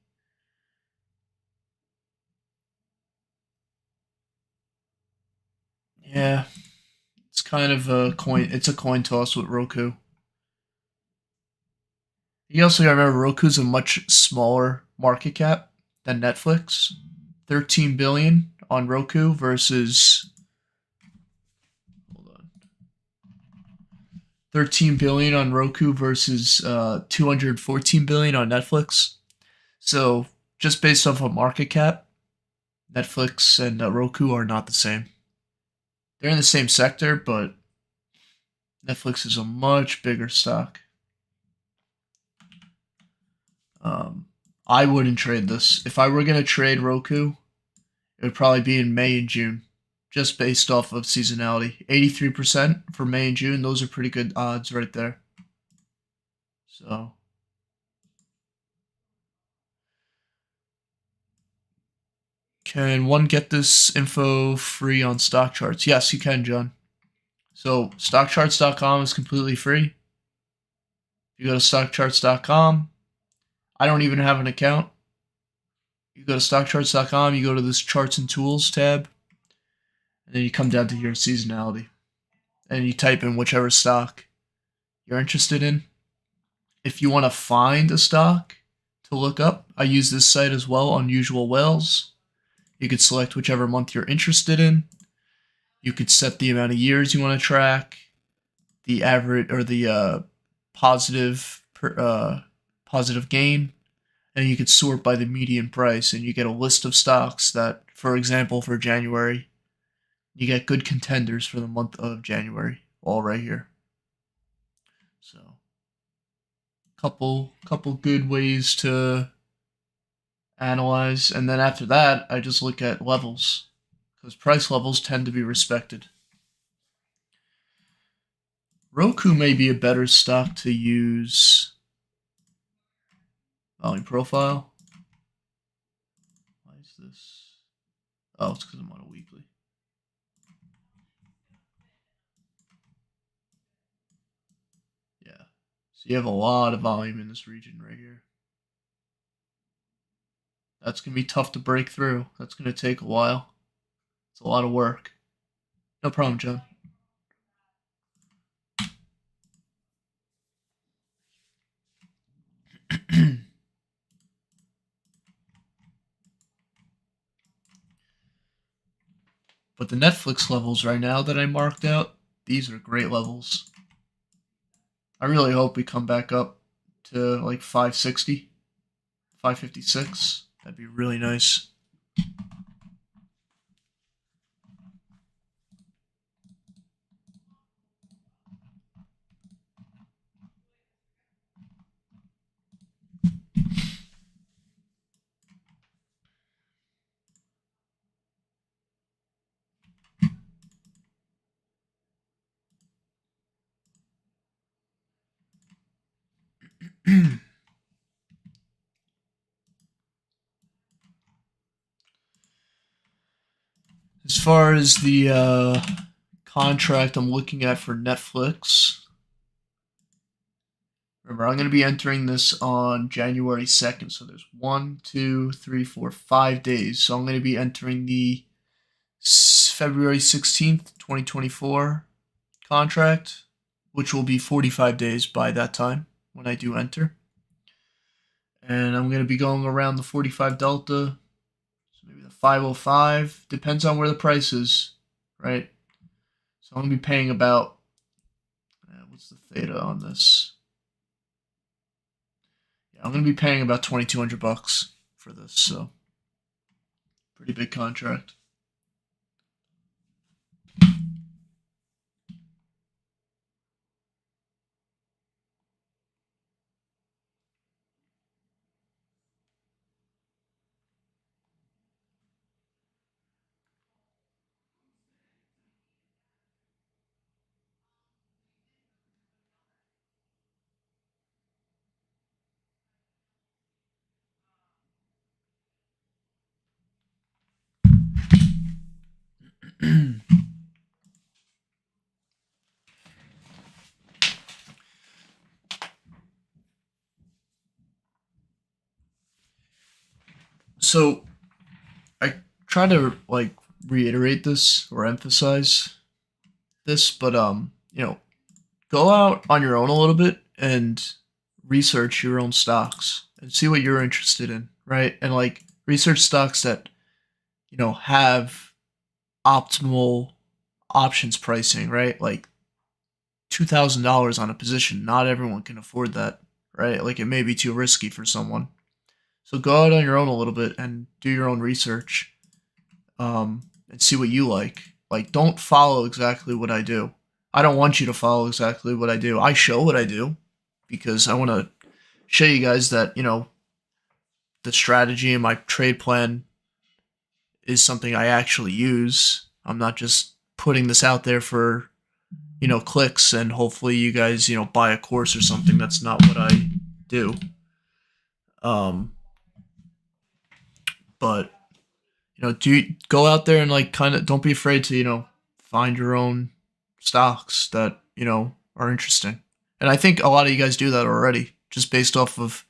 Yeah, it's kind of a coin. It's a coin toss with Roku. You also gotta remember Roku's a much smaller market cap than Netflix. 13 billion on Roku versus 13 billion on Roku versus 214 billion on Netflix. So just based off of market cap, Netflix and Roku are not the same. They're in the same sector, but Netflix is a much bigger stock. I wouldn't trade this. If I were going to trade Roku, it would probably be in May and June, just based off of seasonality. 83% for May and June. Those are pretty good odds right there. So can one get this info free on stock charts? Yes, you can, John. So stockcharts.com is completely free. You go to stockcharts.com. I don't even have an account. You go to stockcharts.com, you go to this charts and tools tab, and then you come down to your seasonality. And you type in whichever stock you're interested in. If you want to find a stock to look up, I use this site as well, Unusual Whales. You could select whichever month you're interested in. You could set the amount of years you want to track, the average or the positive positive gain, and you could sort by the median price, and you get a list of stocks that, for example, for January, you get good contenders for the month of January, all right here. So, couple good ways to analyze, and then after that, I just look at levels because price levels tend to be respected. Roku may be a better stock to use. Volume profile. Why is this? Oh, it's because I'm on a weekly. Yeah. So you have a lot of volume in this region right here. That's going to be tough to break through. That's going to take a while. It's a lot of work. No problem, John. But the Netflix levels right now that I marked out, these are great levels. I really hope we come back up to like 560, 556. That'd be really nice. As far as the contract I'm looking at for Netflix, remember, I'm going to be entering this on January 2nd. So there's 1, 2, 3, 4, 5 days. So I'm going to be entering the February 16th, 2024 contract, which will be 45 days by that time when I do enter. And I'm going to be going around the 45 delta, so maybe the 505. Depends on where the price is, right? So I'm going to be paying about, what's the theta on this? Yeah, I'm going to be paying about $2,200 for this, so pretty big contract. So I try to like reiterate this or emphasize this, but go out on your own a little bit and research your own stocks and see what you're interested in, right? And like research stocks that have optimal options pricing, right? Like $2,000 on a position. Not everyone can afford that, right? Like it may be too risky for someone. So go out on your own a little bit and do your own research, and see what you like. Like, don't follow exactly what I do. I don't want you to follow exactly what I do. I show what I do because I want to show you guys that, the strategy and my trade plan is something I actually use. I'm not just putting this out there for, clicks and hopefully you guys, buy a course or something. That's not what I do. Um, but do go out there and like kind of don't be afraid to find your own stocks that are interesting. And I think a lot of you guys do that already, just based off of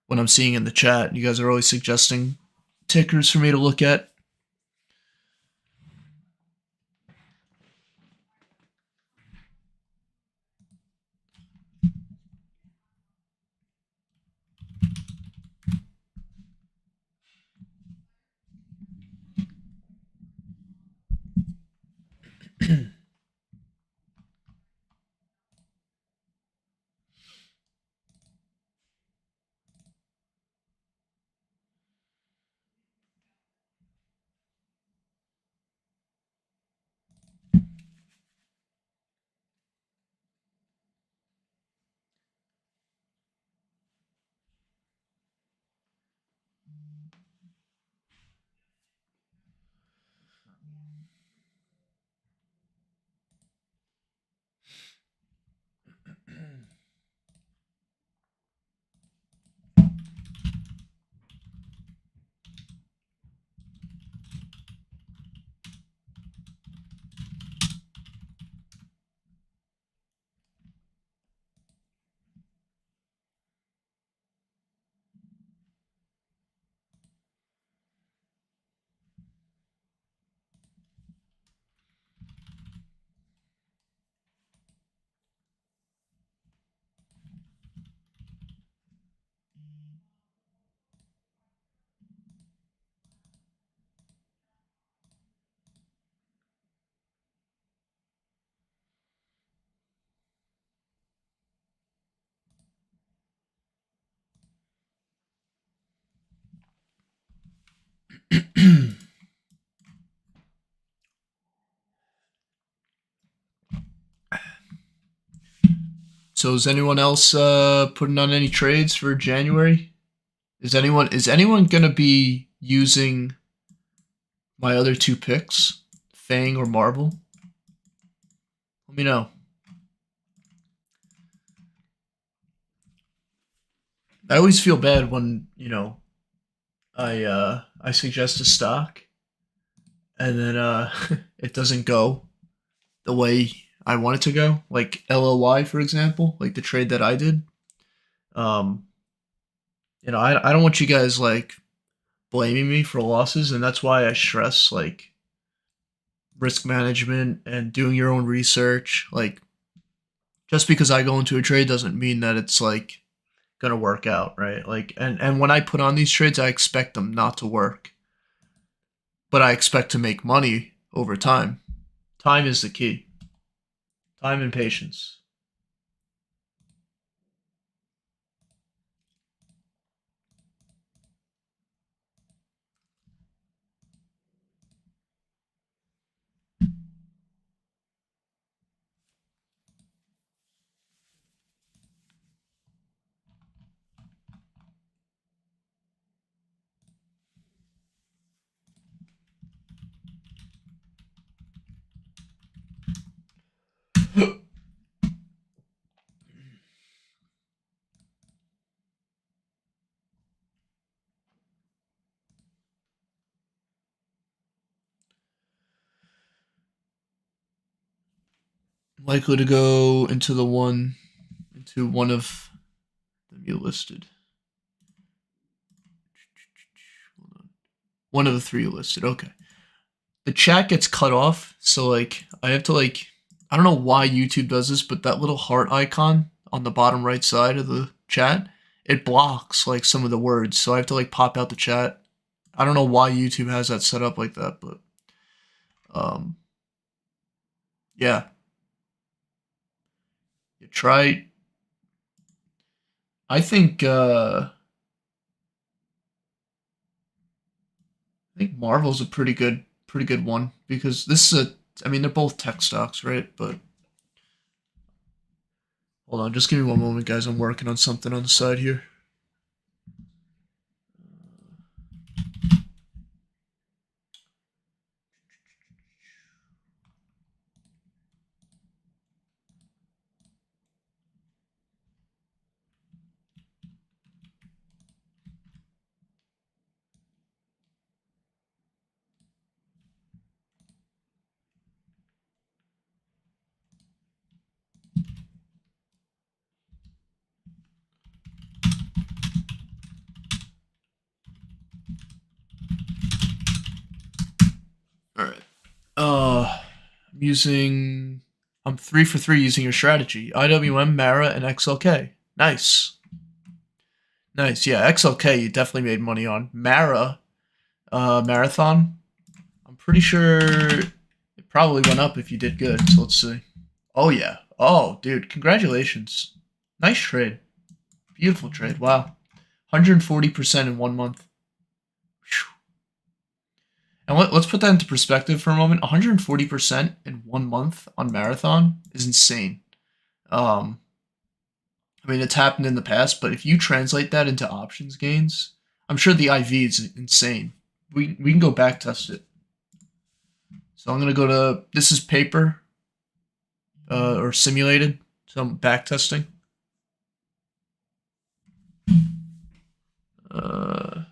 what I'm seeing in the chat. You guys are always suggesting tickers for me to look at. So is anyone else putting on any trades for January? Is anyone gonna be using my other two picks, Fang or Marvel? Let me know. I always feel bad when I suggest a stock and then it doesn't go the way I want it to go. Like LLY, for example, like the trade that I did. Um, I don't want you guys like blaming me for losses, and that's why I stress like risk management and doing your own research. Like just because I go into a trade doesn't mean that it's like gonna work out, right? Like and when I put on these trades, I expect them not to work, but I expect to make money over time. Time is the key. Time and patience. Likely to go into one of them you listed. One of the three you listed. Okay. The chat gets cut off, so like I have to like I don't know why YouTube does this, but that little heart icon on the bottom right side of the chat, it blocks like some of the words, so I have to like pop out the chat. I don't know why YouTube has that set up like that, but um yeah. You try I think I think Marvel's a pretty good one because this is a I mean they're both tech stocks, right? But hold on, just give me one moment, guys. I'm working on something on the side here. All right. I'm using. I'm 3 for 3 using your strategy. IWM, Mara, and XLK. Nice, nice. Yeah, XLK you definitely made money on. Mara, marathon. I'm pretty sure it probably went up if you did good. So let's see. Oh yeah. Oh, dude, congratulations. Nice trade. Beautiful trade. Wow. 140% in 1 month. Whew. And let's put that into perspective for a moment. 140% in 1 month on marathon is insane. Um, I mean, it's happened in the past, but if you translate that into options gains, I'm sure the IV is insane. We can go back test it. So I'm gonna go to this is paper or simulated. So I'm back testing. Uh,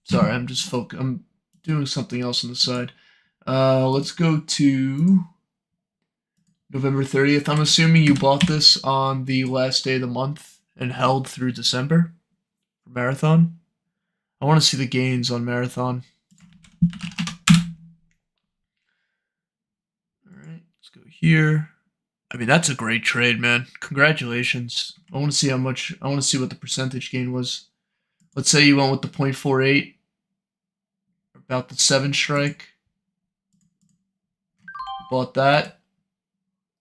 Sorry, I'm doing something else on the side. Let's go to November 30th. I'm assuming you bought this on the last day of the month and held through December for Marathon. I want to see the gains on Marathon. All right, let's go here. I mean, that's a great trade, man. Congratulations. I want to see how much. I want to see what the percentage gain was. Let's say you went with the 0.48, about the 7 strike. Bought that.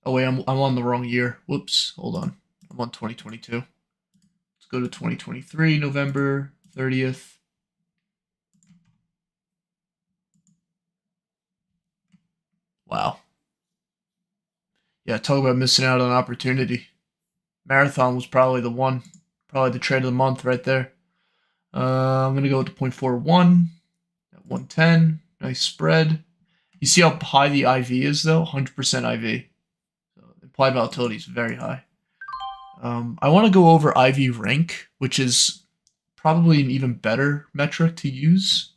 Oh wait, I'm on the wrong year. Whoops. Hold on. I'm on 2022. go to 2023, November 30th. Wow. Yeah, talk about missing out on opportunity. Marathon was probably the one, probably the trade of the month right there. I'm gonna go with the 0.41 at 110. Nice spread. You see how high the IV is though? 100% IV. So implied volatility is very high. I want to go over IV rank, which is probably an even better metric to use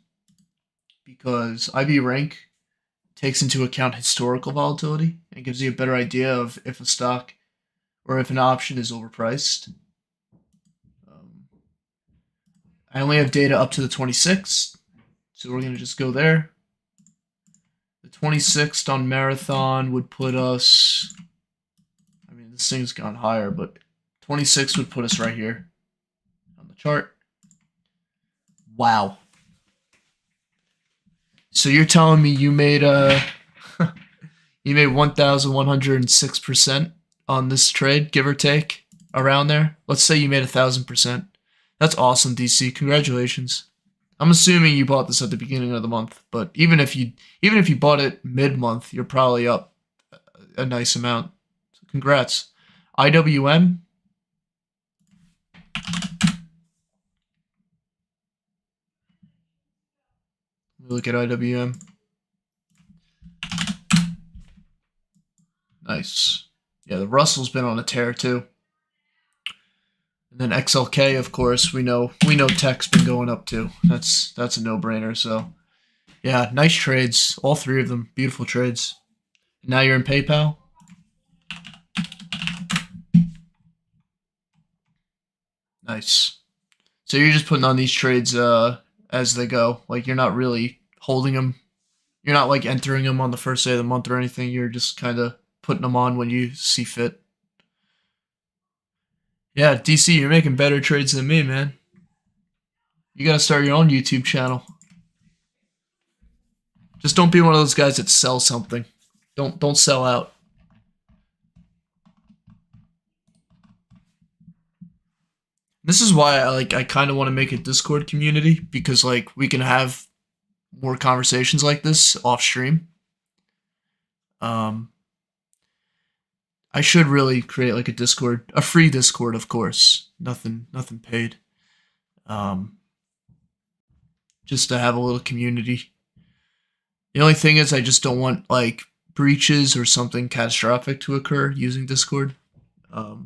because IV rank takes into account historical volatility and gives you a better idea of if a stock or if an option is overpriced. I only have data up to the 26th, so we're going to just go there. The 26th on Marathon would put us, I mean, this thing's gone higher, but 26 would put us right here on the chart. Wow. So you're telling me you made you made 1,106% on this trade, give or take, around there. Let's say you made 1,000%. That's awesome, DC. Congratulations. I'm assuming you bought this at the beginning of the month, but even if you bought it mid-month, you're probably up a nice amount. So congrats. IWM. Look at IWM. Nice. Yeah, the Russell's been on a tear too. And then XLK, of course, we know tech's been going up too. That's a no-brainer. So yeah, nice trades. All three of them. Beautiful trades. Now you're in PayPal. Nice. So you're just putting on these trades as they go. Like you're not really holding them. You're not like entering them on the first day of the month or anything. You're just kind of putting them on when you see fit. Yeah, DC, you're making better trades than me, man. You gotta start your own YouTube channel. Just don't be one of those guys that sell something. Don't sell out. This is why I kind of want to make a Discord community because like we can have more conversations like this off stream. I should really create like a Discord, a free Discord, of course. Nothing paid. Just to have a little community. The only thing is I just don't want like breaches or something catastrophic to occur using Discord. But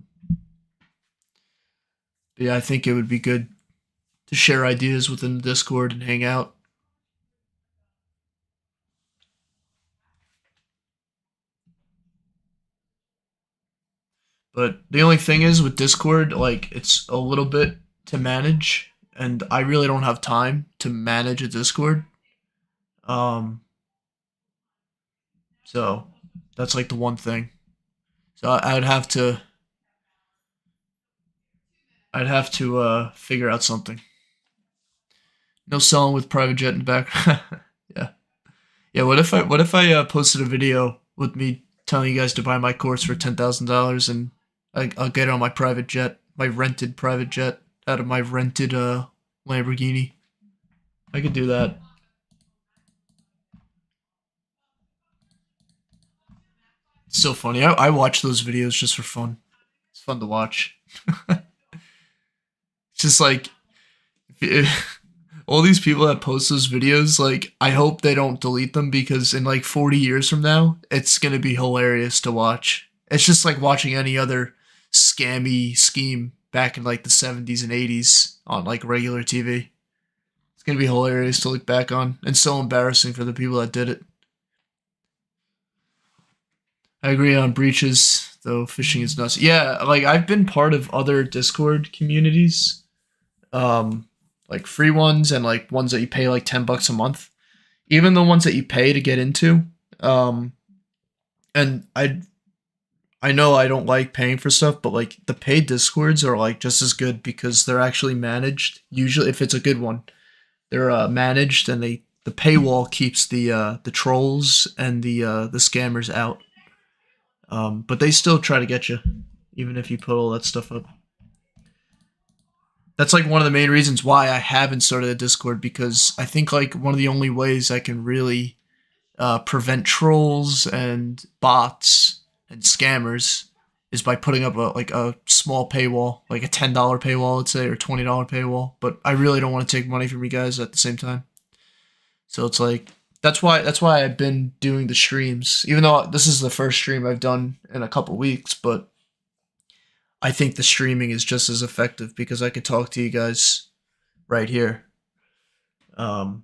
yeah, I think it would be good to share ideas within the Discord and hang out. But the only thing is with Discord, like it's a little bit to manage, and I really don't have time to manage a Discord. So that's like the one thing. So I'd have to figure out something. No selling with private jet in the back. Yeah. Yeah, what if I posted a video with me telling you guys to buy my course for $10,000 and I'll get it on my private jet, my rented private jet out of my rented Lamborghini. I could do that. It's so funny. I watch those videos just for fun. It's fun to watch. It's just like all these people that post those videos, like I hope they don't delete them because in like 40 years from now, it's gonna be hilarious to watch. It's just like watching any other scammy scheme back in like the 70s and 80s on like regular TV. It's gonna be hilarious to look back on and so embarrassing for the people that did it. I agree on breaches, though phishing is nuts. Yeah, like I've been part of other Discord communities, like free ones and like ones that you pay like $10 a month. Even the ones that you pay to get into, and I know I don't like paying for stuff, but like the paid Discords are like just as good because they're actually managed. Usually, if it's a good one, they're managed, and the paywall keeps the trolls and the scammers out. But they still try to get you, even if you put all that stuff up. That's like one of the main reasons why I haven't started a Discord, because I think like one of the only ways I can really prevent trolls and bots and scammers is by putting up a small paywall, like a $10 paywall, let's say, or $20 paywall. But I really don't want to take money from you guys at the same time. So it's like that's why I've been doing the streams, even though this is the first stream I've done in a couple weeks. But I think the streaming is just as effective because I could talk to you guys right here. Um,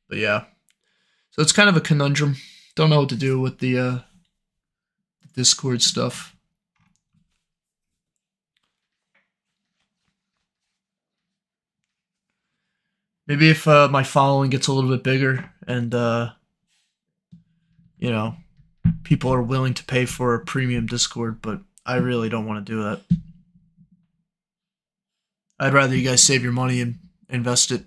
but yeah, so it's kind of a conundrum. Don't know what to do with the Discord stuff. Maybe if my following gets a little bit bigger and you know people are willing to pay for a premium Discord, but I really don't want to do that. I'd rather you guys save your money and invest it.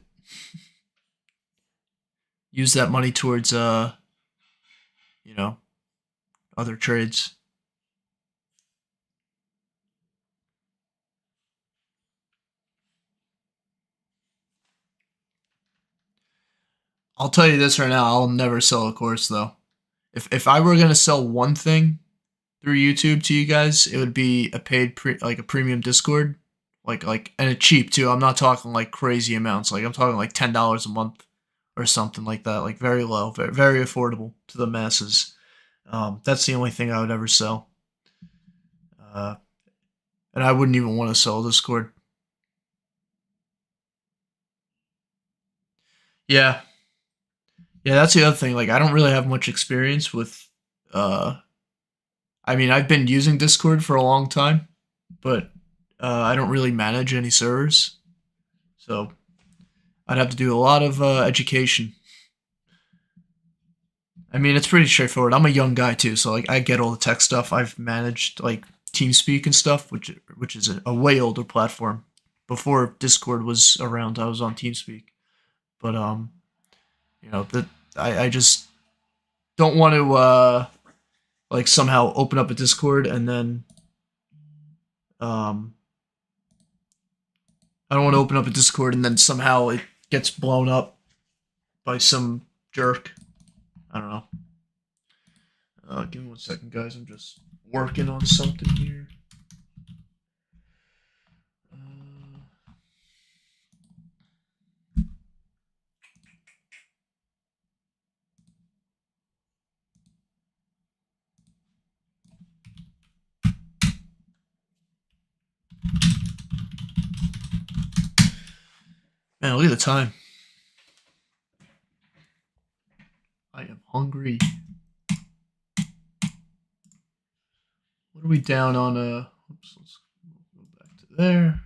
Use that money towards you know, other trades. I'll tell you this right now, I'll never sell a course though. If I were gonna sell one thing through YouTube to you guys, it would be a paid like a premium Discord, and it's cheap too. I'm not talking like crazy amounts. Like I'm talking like $10 a month or something like that. Like very low, very, very affordable to the masses. That's the only thing I would ever sell. Uh, and I wouldn't even want to sell Discord. Yeah, yeah, that's the other thing. Like I don't really have much experience with. Uh, I mean, I've been using Discord for a long time, but I don't really manage any servers, so I'd have to do a lot of education. I mean, it's pretty straightforward. I'm a young guy too, so like I get all the tech stuff. I've managed like TeamSpeak and stuff, which is a way older platform. Before Discord was around, I was on TeamSpeak, but that I just don't want to like somehow open up a Discord and then um I don't want to open up a Discord and then somehow it gets blown up by some jerk. I don't know. Give me 1 second, guys. I'm just working on something here. Man, look at the time. I am hungry. What are we down on? Oops, let's go back to there.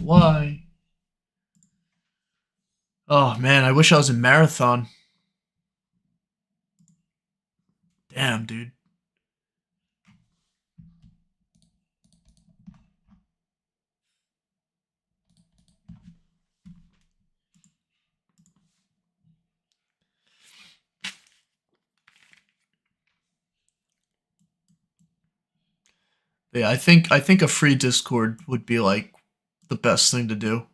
Why? Oh man, I wish I was in marathon. Damn, dude. Yeah, I think a free Discord would be like the best thing to do.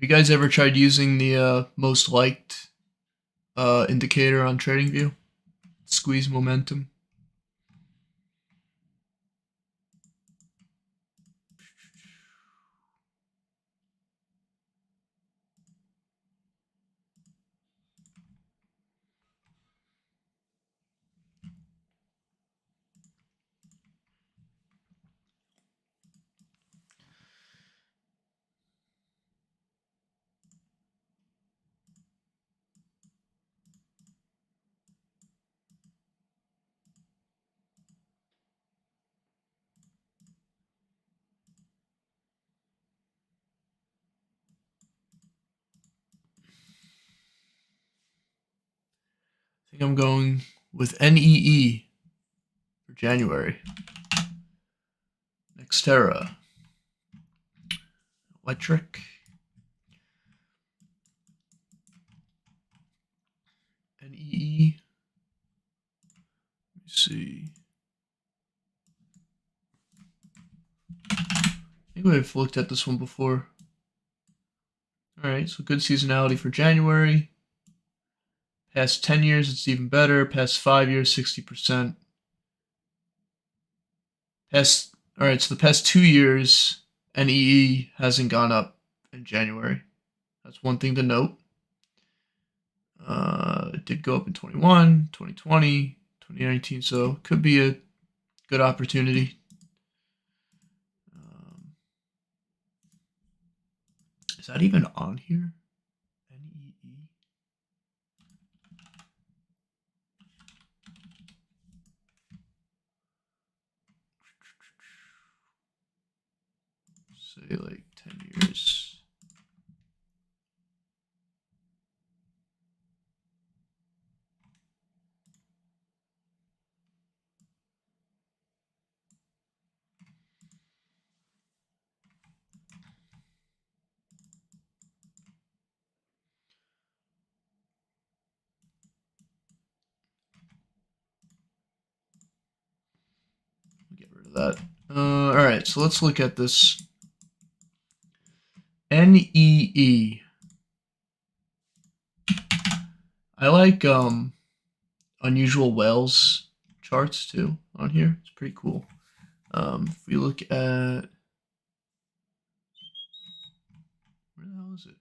Have you guys ever tried using the most liked indicator on TradingView? Squeeze momentum. think I'm going with NEE for January. Nextera. Electric. NEE. Let me see. I think we've looked at this one before. Alright, so good seasonality for January. Past 10 years, it's even better. Past 5 years, 60%. Alright, so the past 2 years, NEE hasn't gone up in January. That's one thing to note. It did go up in 21, 2020, 2019, so it could be a good opportunity. Is that even on here? NEE? Say like 10 years. Get rid of that. All right, so let's look at this. NEE. I like unusual whales charts too on here. It's pretty cool. If we look at, where the hell is it?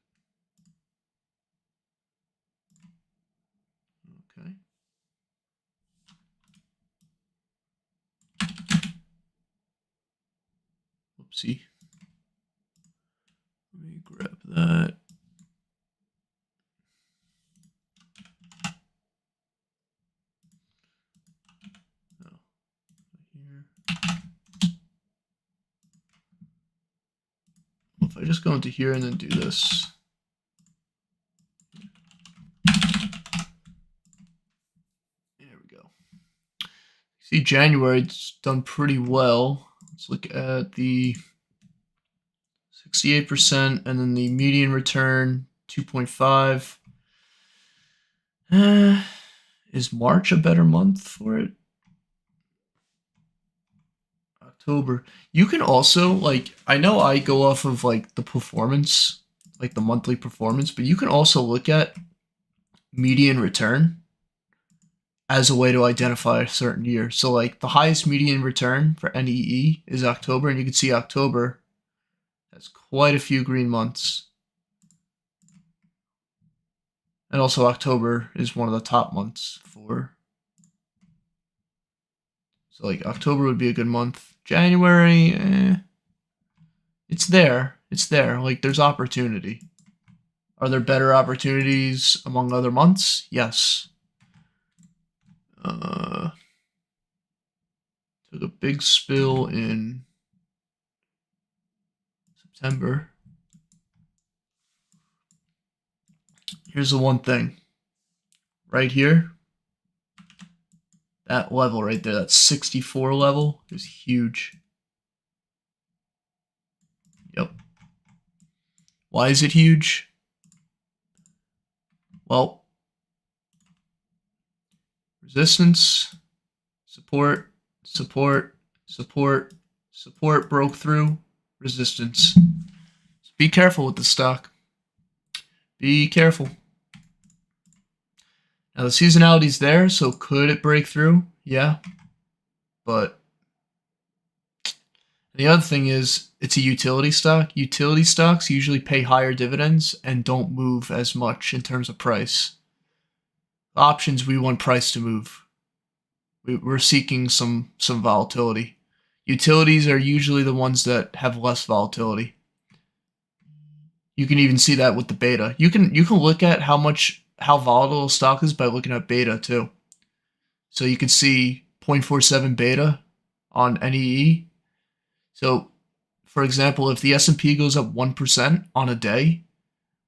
Okay. Whoopsie. Let me grab that. Oh, here. Well, if I just go into here and then do this. There we go. See, January, it's done pretty well. Let's look at the 68% and then the median return 2.5. Is March a better month for it? October. You can also, like, I know I go off of like the performance, like the monthly performance, but you can also look at median return as a way to identify a certain year. So like the highest median return for NEE is October, and you can see October has quite a few green months. And also October is one of the top months for, so like October would be a good month. January, it's there. It's there. Like there's opportunity. Are there better opportunities among other months? Yes. Took a big spill in September. Here's the one thing. Right here, that level right there, that 64 level is huge. Yep. Why is it huge? Well, resistance, support, support, support, support broke through, resistance. So be careful with the stock. Be careful. Now the seasonality's there, so could it break through? Yeah. But the other thing is it's a utility stock. Utility stocks usually pay higher dividends and don't move as much in terms of price. Options, we want price to move. We're seeking some volatility. Utilities are usually the ones that have less volatility. You can even see that with the beta. You can look at how volatile a stock is by looking at beta too. So you can see 0.47 beta on NEE. So, for example, if the S&P goes up 1% on a day,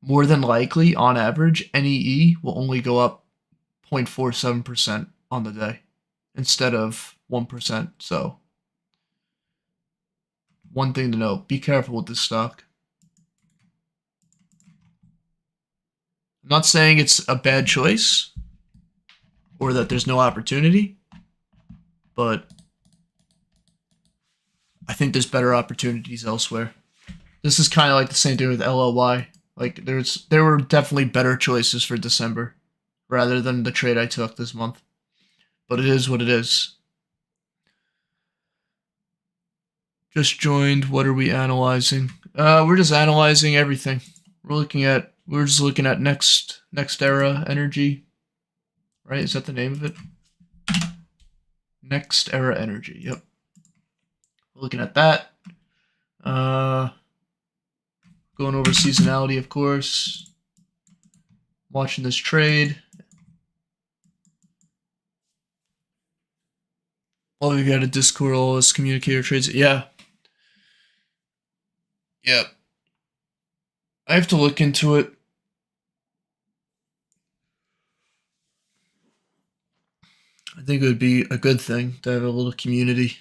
more than likely, on average, NEE will only go up 0.47% on the day instead of 1%. So, one thing to note, be careful with this stock. I'm not saying it's a bad choice or that there's no opportunity, but I think there's better opportunities elsewhere. This is kind of like the same thing with LLY. Like there were definitely better choices for December rather than the trade I took this month. But it is what it is. Just joined. What are we analyzing? We're just analyzing everything. We're just looking at next era energy. Right? Is that the name of it? Next era energy. Yep. We're looking at that. Going over seasonality, of course. Watching this trade. Oh, we got a Discord, all this communicator trades. Yeah. Yep. I have to look into it. I think it would be a good thing to have a little community.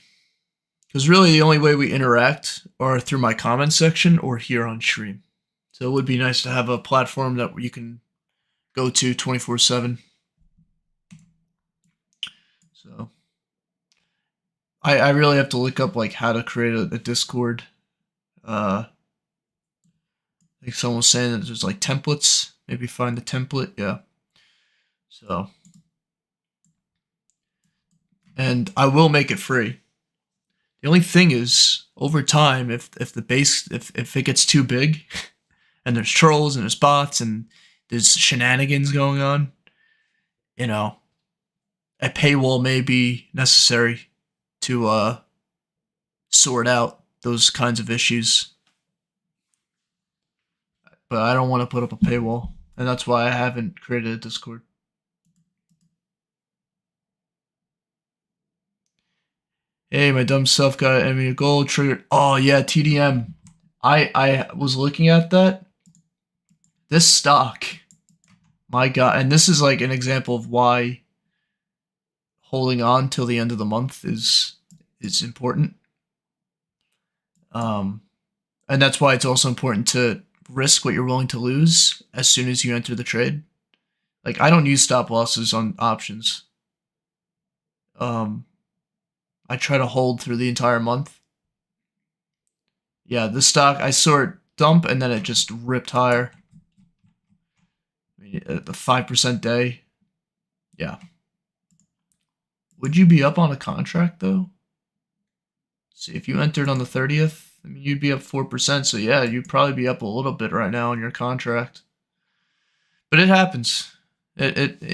Because really the only way we interact are through my comment section or here on stream. So it would be nice to have a platform that you can go to 24/7. So I really have to look up like how to create a Discord. I think someone was saying that there's like templates. Maybe find the template. Yeah. So, and I will make it free. The only thing is, over time, if it gets too big, and there's trolls and there's bots and there's shenanigans going on, you know, a paywall may be necessary to sort out those kinds of issues. But I don't want to put up a paywall, and that's why I haven't created a Discord. Hey, my dumb self got enemy gold triggered. Oh yeah, TDM. I was looking at that. This stock, my God, and this is like an example of why holding on till the end of the month is important. And that's why it's also important to risk what you're willing to lose as soon as you enter the trade. Like I don't use stop losses on options. I try to hold through the entire month. Yeah, this stock, I saw it dump and then it just ripped higher. I mean, the 5% day. Yeah. Would you be up on a contract though? See, if you entered on the 30th, I mean, you'd be up 4%. So yeah, you'd probably be up a little bit right now on your contract. But it happens. Don't.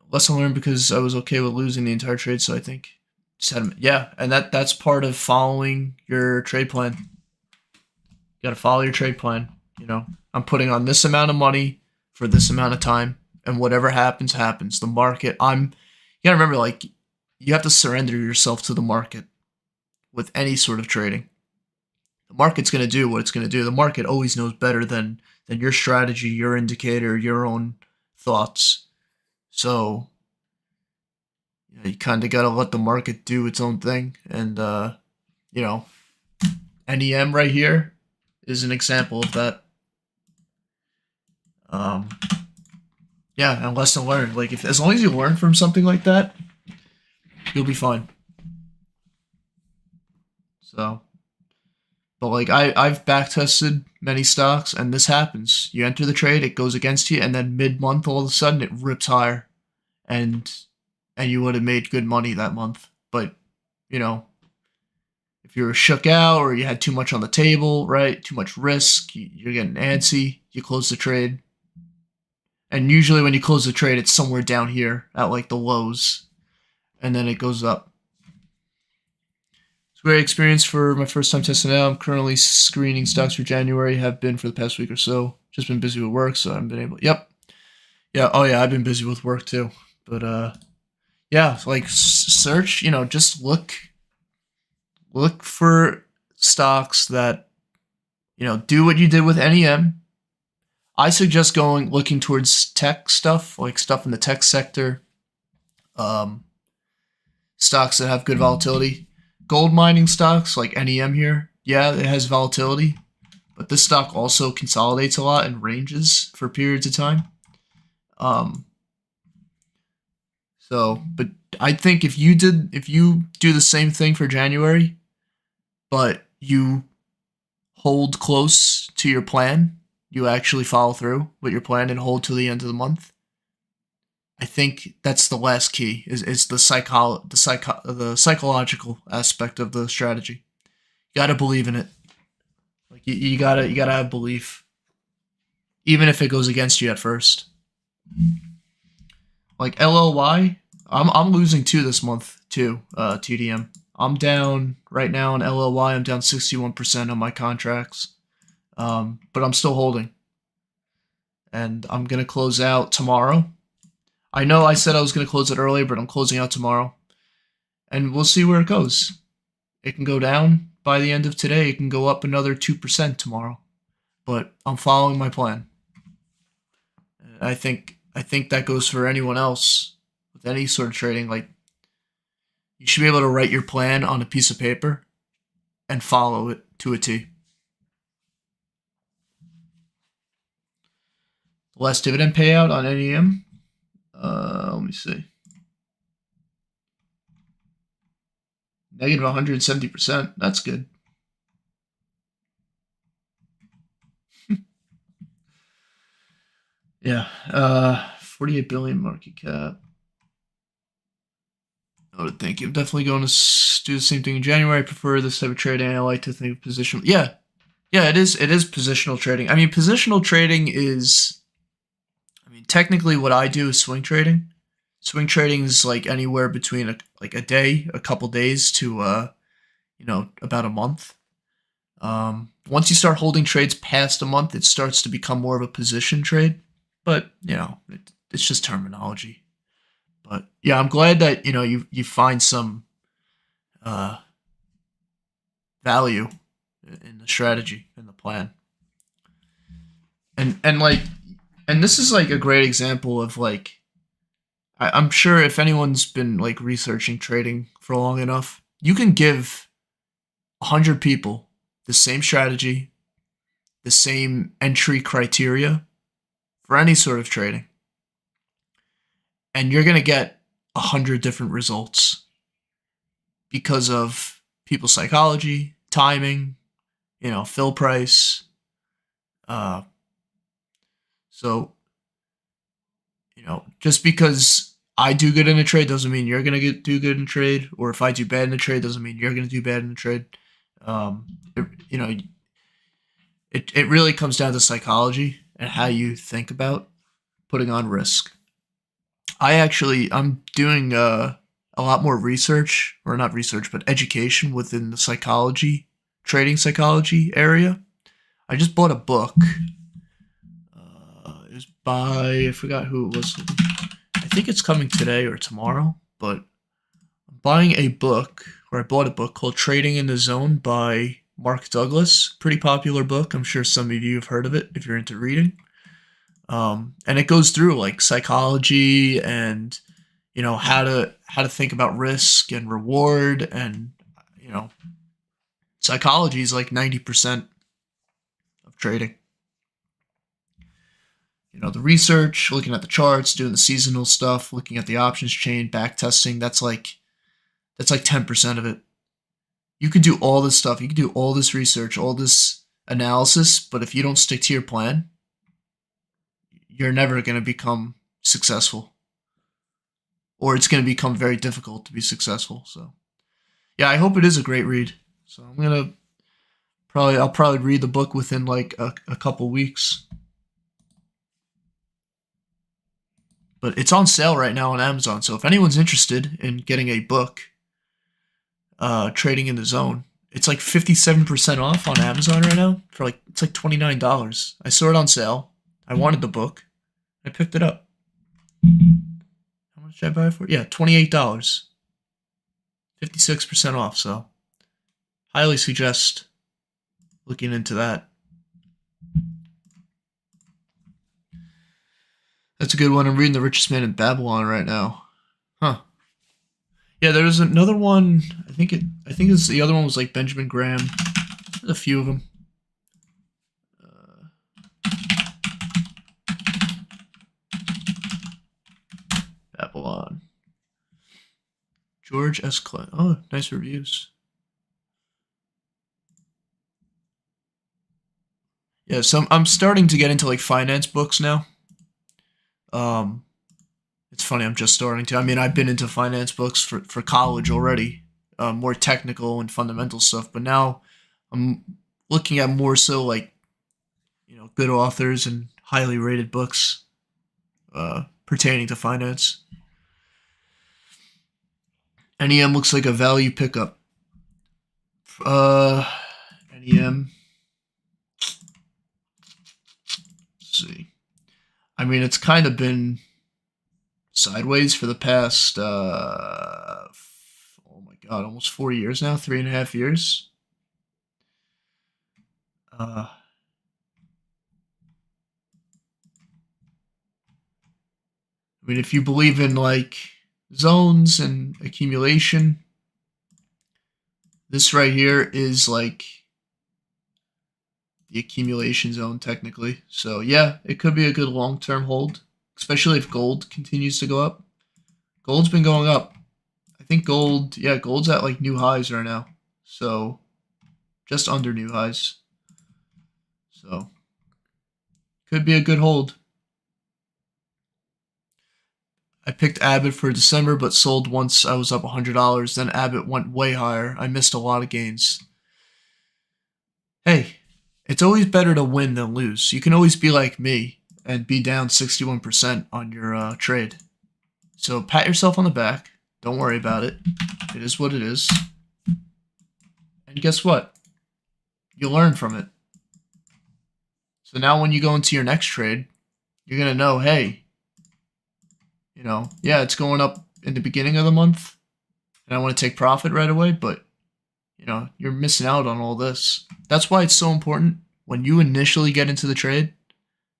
Lesson learned because I was okay with losing the entire trade, so I think and that's part of following your trade plan. You got to follow your trade plan. You know, I'm putting on this amount of money for this amount of time, and whatever happens, happens. The market, you gotta remember, like, you have to surrender yourself to the market with any sort of trading. The market's gonna do what it's gonna do. The market always knows better than your strategy, your indicator, your own thoughts. So, you kind of got to let the market do its own thing. And, NEM right here is an example of that. And lesson learned. Like, as long as you learn from something like that, you'll be fine. So, but like, I've back tested many stocks, and this happens. You enter the trade, it goes against you, and then mid-month, all of a sudden, it rips higher. And you would have made good money that month. But, if you were shook out or you had too much on the table, right? Too much risk, you're getting antsy, you close the trade. And usually when you close the trade, it's somewhere down here at like the lows. And then it goes up. It's a great experience for my first time testing out. I'm currently screening stocks for January, have been for the past week or so. Just been busy with work, so I haven't been able. Yep. Yeah, oh yeah, I've been busy with work too. But yeah, like search, just look for stocks that, do what you did with NEM. I suggest looking towards tech stuff, like stuff in the tech sector, um, stocks that have good volatility. Gold mining stocks like NEM here, yeah, it has volatility, but this stock also consolidates a lot and ranges for periods of time. Um, but I think if you do the same thing for January, but you hold close to your plan, you actually follow through with your plan and hold to the end of the month. I think that's the last key is the psychological aspect of the strategy. You gotta believe in it. Like you gotta have belief, even if it goes against you at first. Like LLY, I'm losing 2 this month too. TDM. I'm down right now on LLY. I'm down 61% on my contracts, but I'm still holding, and I'm gonna close out tomorrow. I know I said I was gonna close it earlier, but I'm closing out tomorrow, and we'll see where it goes. It can go down by the end of today. It can go up another 2% tomorrow, but I'm following my plan. I think that goes for anyone else with any sort of trading. Like, you should be able to write your plan on a piece of paper and follow it to a T. The last dividend payout on NEM. Let me see. Negative 170%. That's good. Yeah. 48 billion market cap. I would think I'm definitely going to do the same thing in January. I prefer this type of trading. I like to think of positional. Yeah, it is. It is positional trading. I mean, positional trading is. I mean, technically, what I do is swing trading. Swing trading is like anywhere between a day, a couple days to about a month. Once you start holding trades past a month, it starts to become more of a position trade. But it's just terminology. But yeah, I'm glad that you find some value in the strategy and the plan. And this is like a great example of like I'm sure if anyone's been like researching trading for long enough, you can give 100 people the same strategy, the same entry criteria for any sort of trading, and you're gonna get 100 different results because of people's psychology, timing, fill price. So just because I do good in a trade doesn't mean you're gonna do good in a trade, or if I do bad in a trade doesn't mean you're gonna do bad in a trade. It really comes down to psychology and how you think about putting on risk. I'm doing a lot more research, or not research, but education within the trading psychology area. I just bought a book. It was by, I forgot who it was. I think it's coming today or tomorrow, but I'm buying a book, or I bought a book called Trading in the Zone by Mark Douglas. Pretty popular book. I'm sure some of you have heard of it if you're into reading. And it goes through like psychology and how to think about risk and reward, and psychology is like 90% of trading. The research, looking at the charts, doing the seasonal stuff, looking at the options chain, back testing, that's like 10% of it. You could do all this stuff, you could do all this research, all this analysis, but if you don't stick to your plan, you're never going to become successful, or it's going to become very difficult to be successful. So yeah, I hope it is a great read. So I'll probably read the book within like a couple weeks. But it's on sale right now on Amazon. So if anyone's interested in getting a book, Trading in the Zone, it's like 57% off on Amazon right now. It's like $29. I saw it on sale. I wanted the book. I picked it up. How much did I buy it for? Yeah, $28. 56% off. So highly suggest looking into that. That's a good one. I'm reading The Richest Man in Babylon right now. Huh. Yeah, there's another one. I think it's the other one was like Benjamin Graham. There's a few of them. Babylon. George S. Klein. Oh, nice reviews. Yeah, so I'm starting to get into like finance books now. It's funny, I'm just starting to. I mean, I've been into finance books for college already, more technical and fundamental stuff, but now I'm looking at more so like, good authors and highly rated books pertaining to finance. NEM looks like a value pickup. NEM. Let's see. I mean, it's kind of been sideways for the past, oh my god, almost 4 years now, 3.5 years. I mean, if you believe in like zones and accumulation, this right here is like the accumulation zone technically. So yeah, it could be a good long-term hold, especially if gold continues to go up. Gold's been going up. I think gold's at like new highs right now. So just under new highs. So could be a good hold. I picked Abbott for December, but sold once I was up $100. Then Abbott went way higher. I missed a lot of gains. Hey, it's always better to win than lose. You can always be like me and be down 61% on your trade. So pat yourself on the back. Don't worry about it. It is what it is. And guess what? You learn from it. So now when you go into your next trade, you're going to know, hey, yeah, it's going up in the beginning of the month, and I want to take profit right away, but, you're missing out on all this. That's why it's so important when you initially get into the trade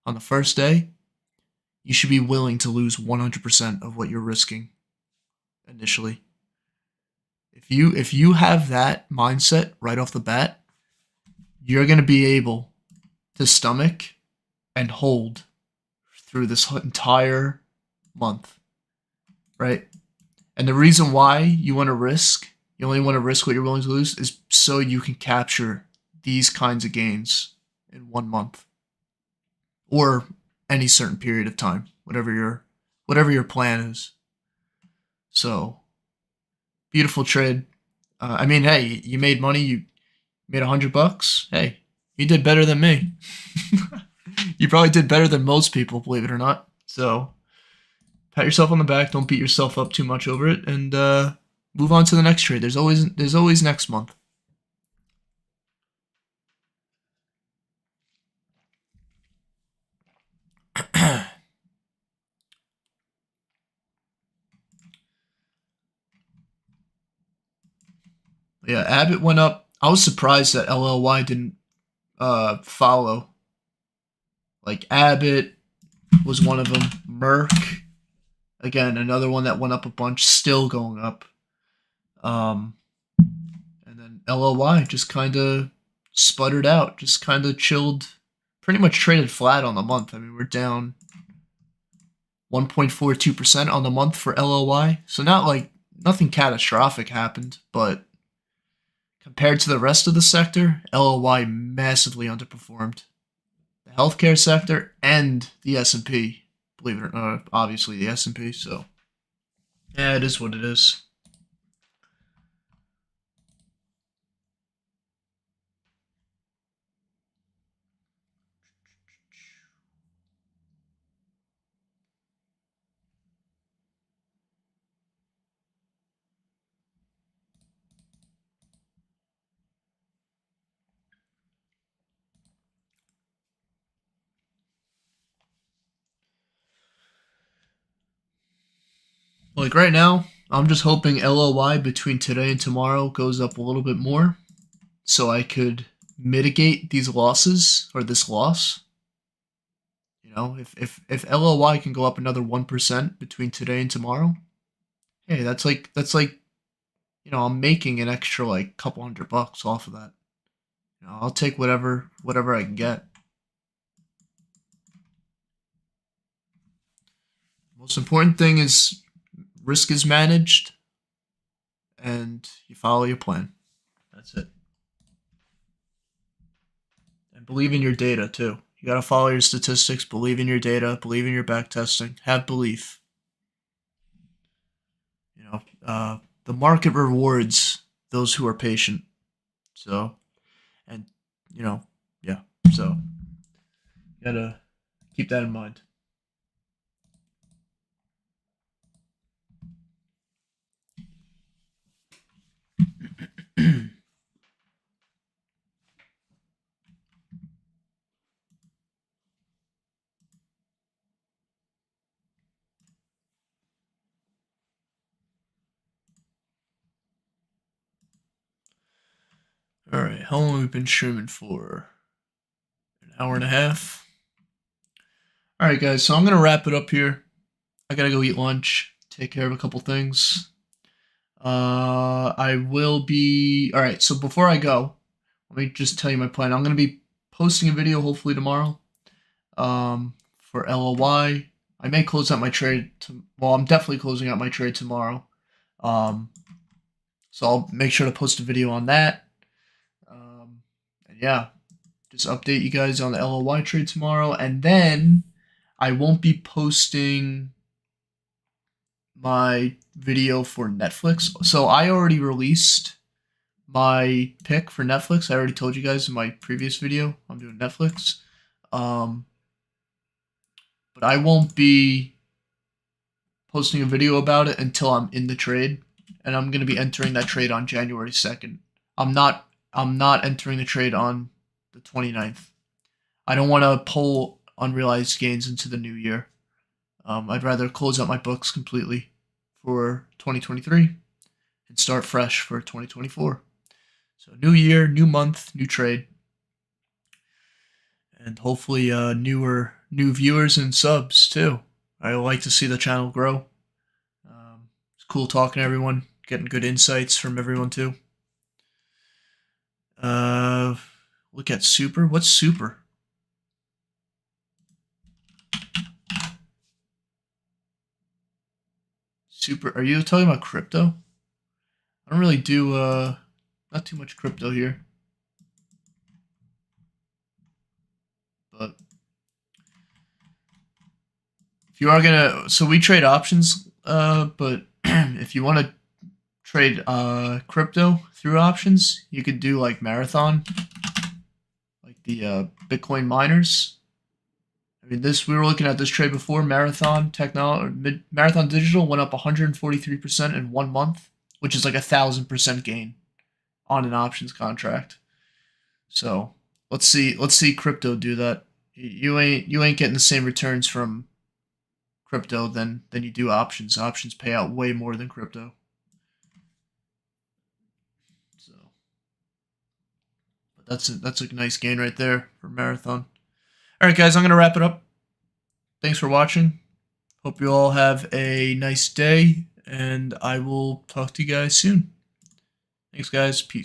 on the first day, you should be willing to lose 100% of what you're risking initially. If you have that mindset right off the bat, you're going to be able to stomach and hold through this entire month, right? And the reason why you only want to risk what you're willing to lose is so you can capture these kinds of gains in 1 month or any certain period of time, whatever your plan is. So, beautiful trade. I mean, hey, you made money. You made $100. Hey, you did better than me. You probably did better than most people, believe it or not. So, pat yourself on the back. Don't beat yourself up too much over it, and move on to the next trade. There's always next month. Yeah, Abbott went up. I was surprised that LLY didn't follow. Like Abbott was one of them. Merck, again, another one that went up a bunch, still going up. And then LLY just kind of sputtered out, just kind of chilled, pretty much traded flat on the month. I mean, we're down 1.42% on the month for LLY. So not like nothing catastrophic happened, but compared to the rest of the sector, LLY massively underperformed the healthcare sector and the S&P. Believe it or not, obviously the S&P. So yeah, it is what it is. Like right now, I'm just hoping LLY between today and tomorrow goes up a little bit more so I could mitigate these losses or this loss. If LLY can go up another 1% between today and tomorrow, hey, that's like I'm making an extra like couple $100 off of that. I'll take whatever I can get. Most important thing is risk is managed and you follow your plan. That's it. And believe in your data too. You gotta follow your statistics, believe in your data, believe in your back testing, have belief. The market rewards those who are patient. So, and yeah. So, you gotta keep that in mind. All right, how long have we been streaming for? An hour and a half. All right, guys. So I'm gonna wrap it up here. I gotta go eat lunch, take care of a couple things. I will be. All right. So before I go, let me just tell you my plan. I'm gonna be posting a video hopefully tomorrow. For LLY, I may close out my trade. Well, I'm definitely closing out my trade tomorrow. So I'll make sure to post a video on that. And yeah, just update you guys on the LLY trade tomorrow, and then I won't be posting my video for Netflix. So I already released my pick for Netflix. I already told you guys in my previous video I'm doing Netflix. But I won't be posting a video about it until I'm in the trade, and I'm going to be entering that trade on January 2nd. I'm not entering the trade on the 29th. I don't want to pull unrealized gains into the new year. I'd rather close out my books completely for 2023 and start fresh for 2024. So new year, new month, new trade, and hopefully new viewers and subs too. I like to see the channel grow. It's cool talking to everyone, getting good insights from everyone too. Look at super. What's super? Super. Are you talking about crypto? I don't really do not too much crypto here. But if you are gonna, so we trade options, but if you want to trade crypto through options, you could do like Marathon, like the Bitcoin miners. I mean, we were looking at this trade before. Marathon Digital went up 143% in 1 month, which is like 1,000% gain on an options contract. So let's see crypto do that. You ain't getting the same returns from crypto than you do options. Options pay out way more than crypto. So, but that's a nice gain right there for Marathon. All right, guys, I'm gonna wrap it up. Thanks for watching. Hope you all have a nice day, and I will talk to you guys soon. Thanks, guys. Peace.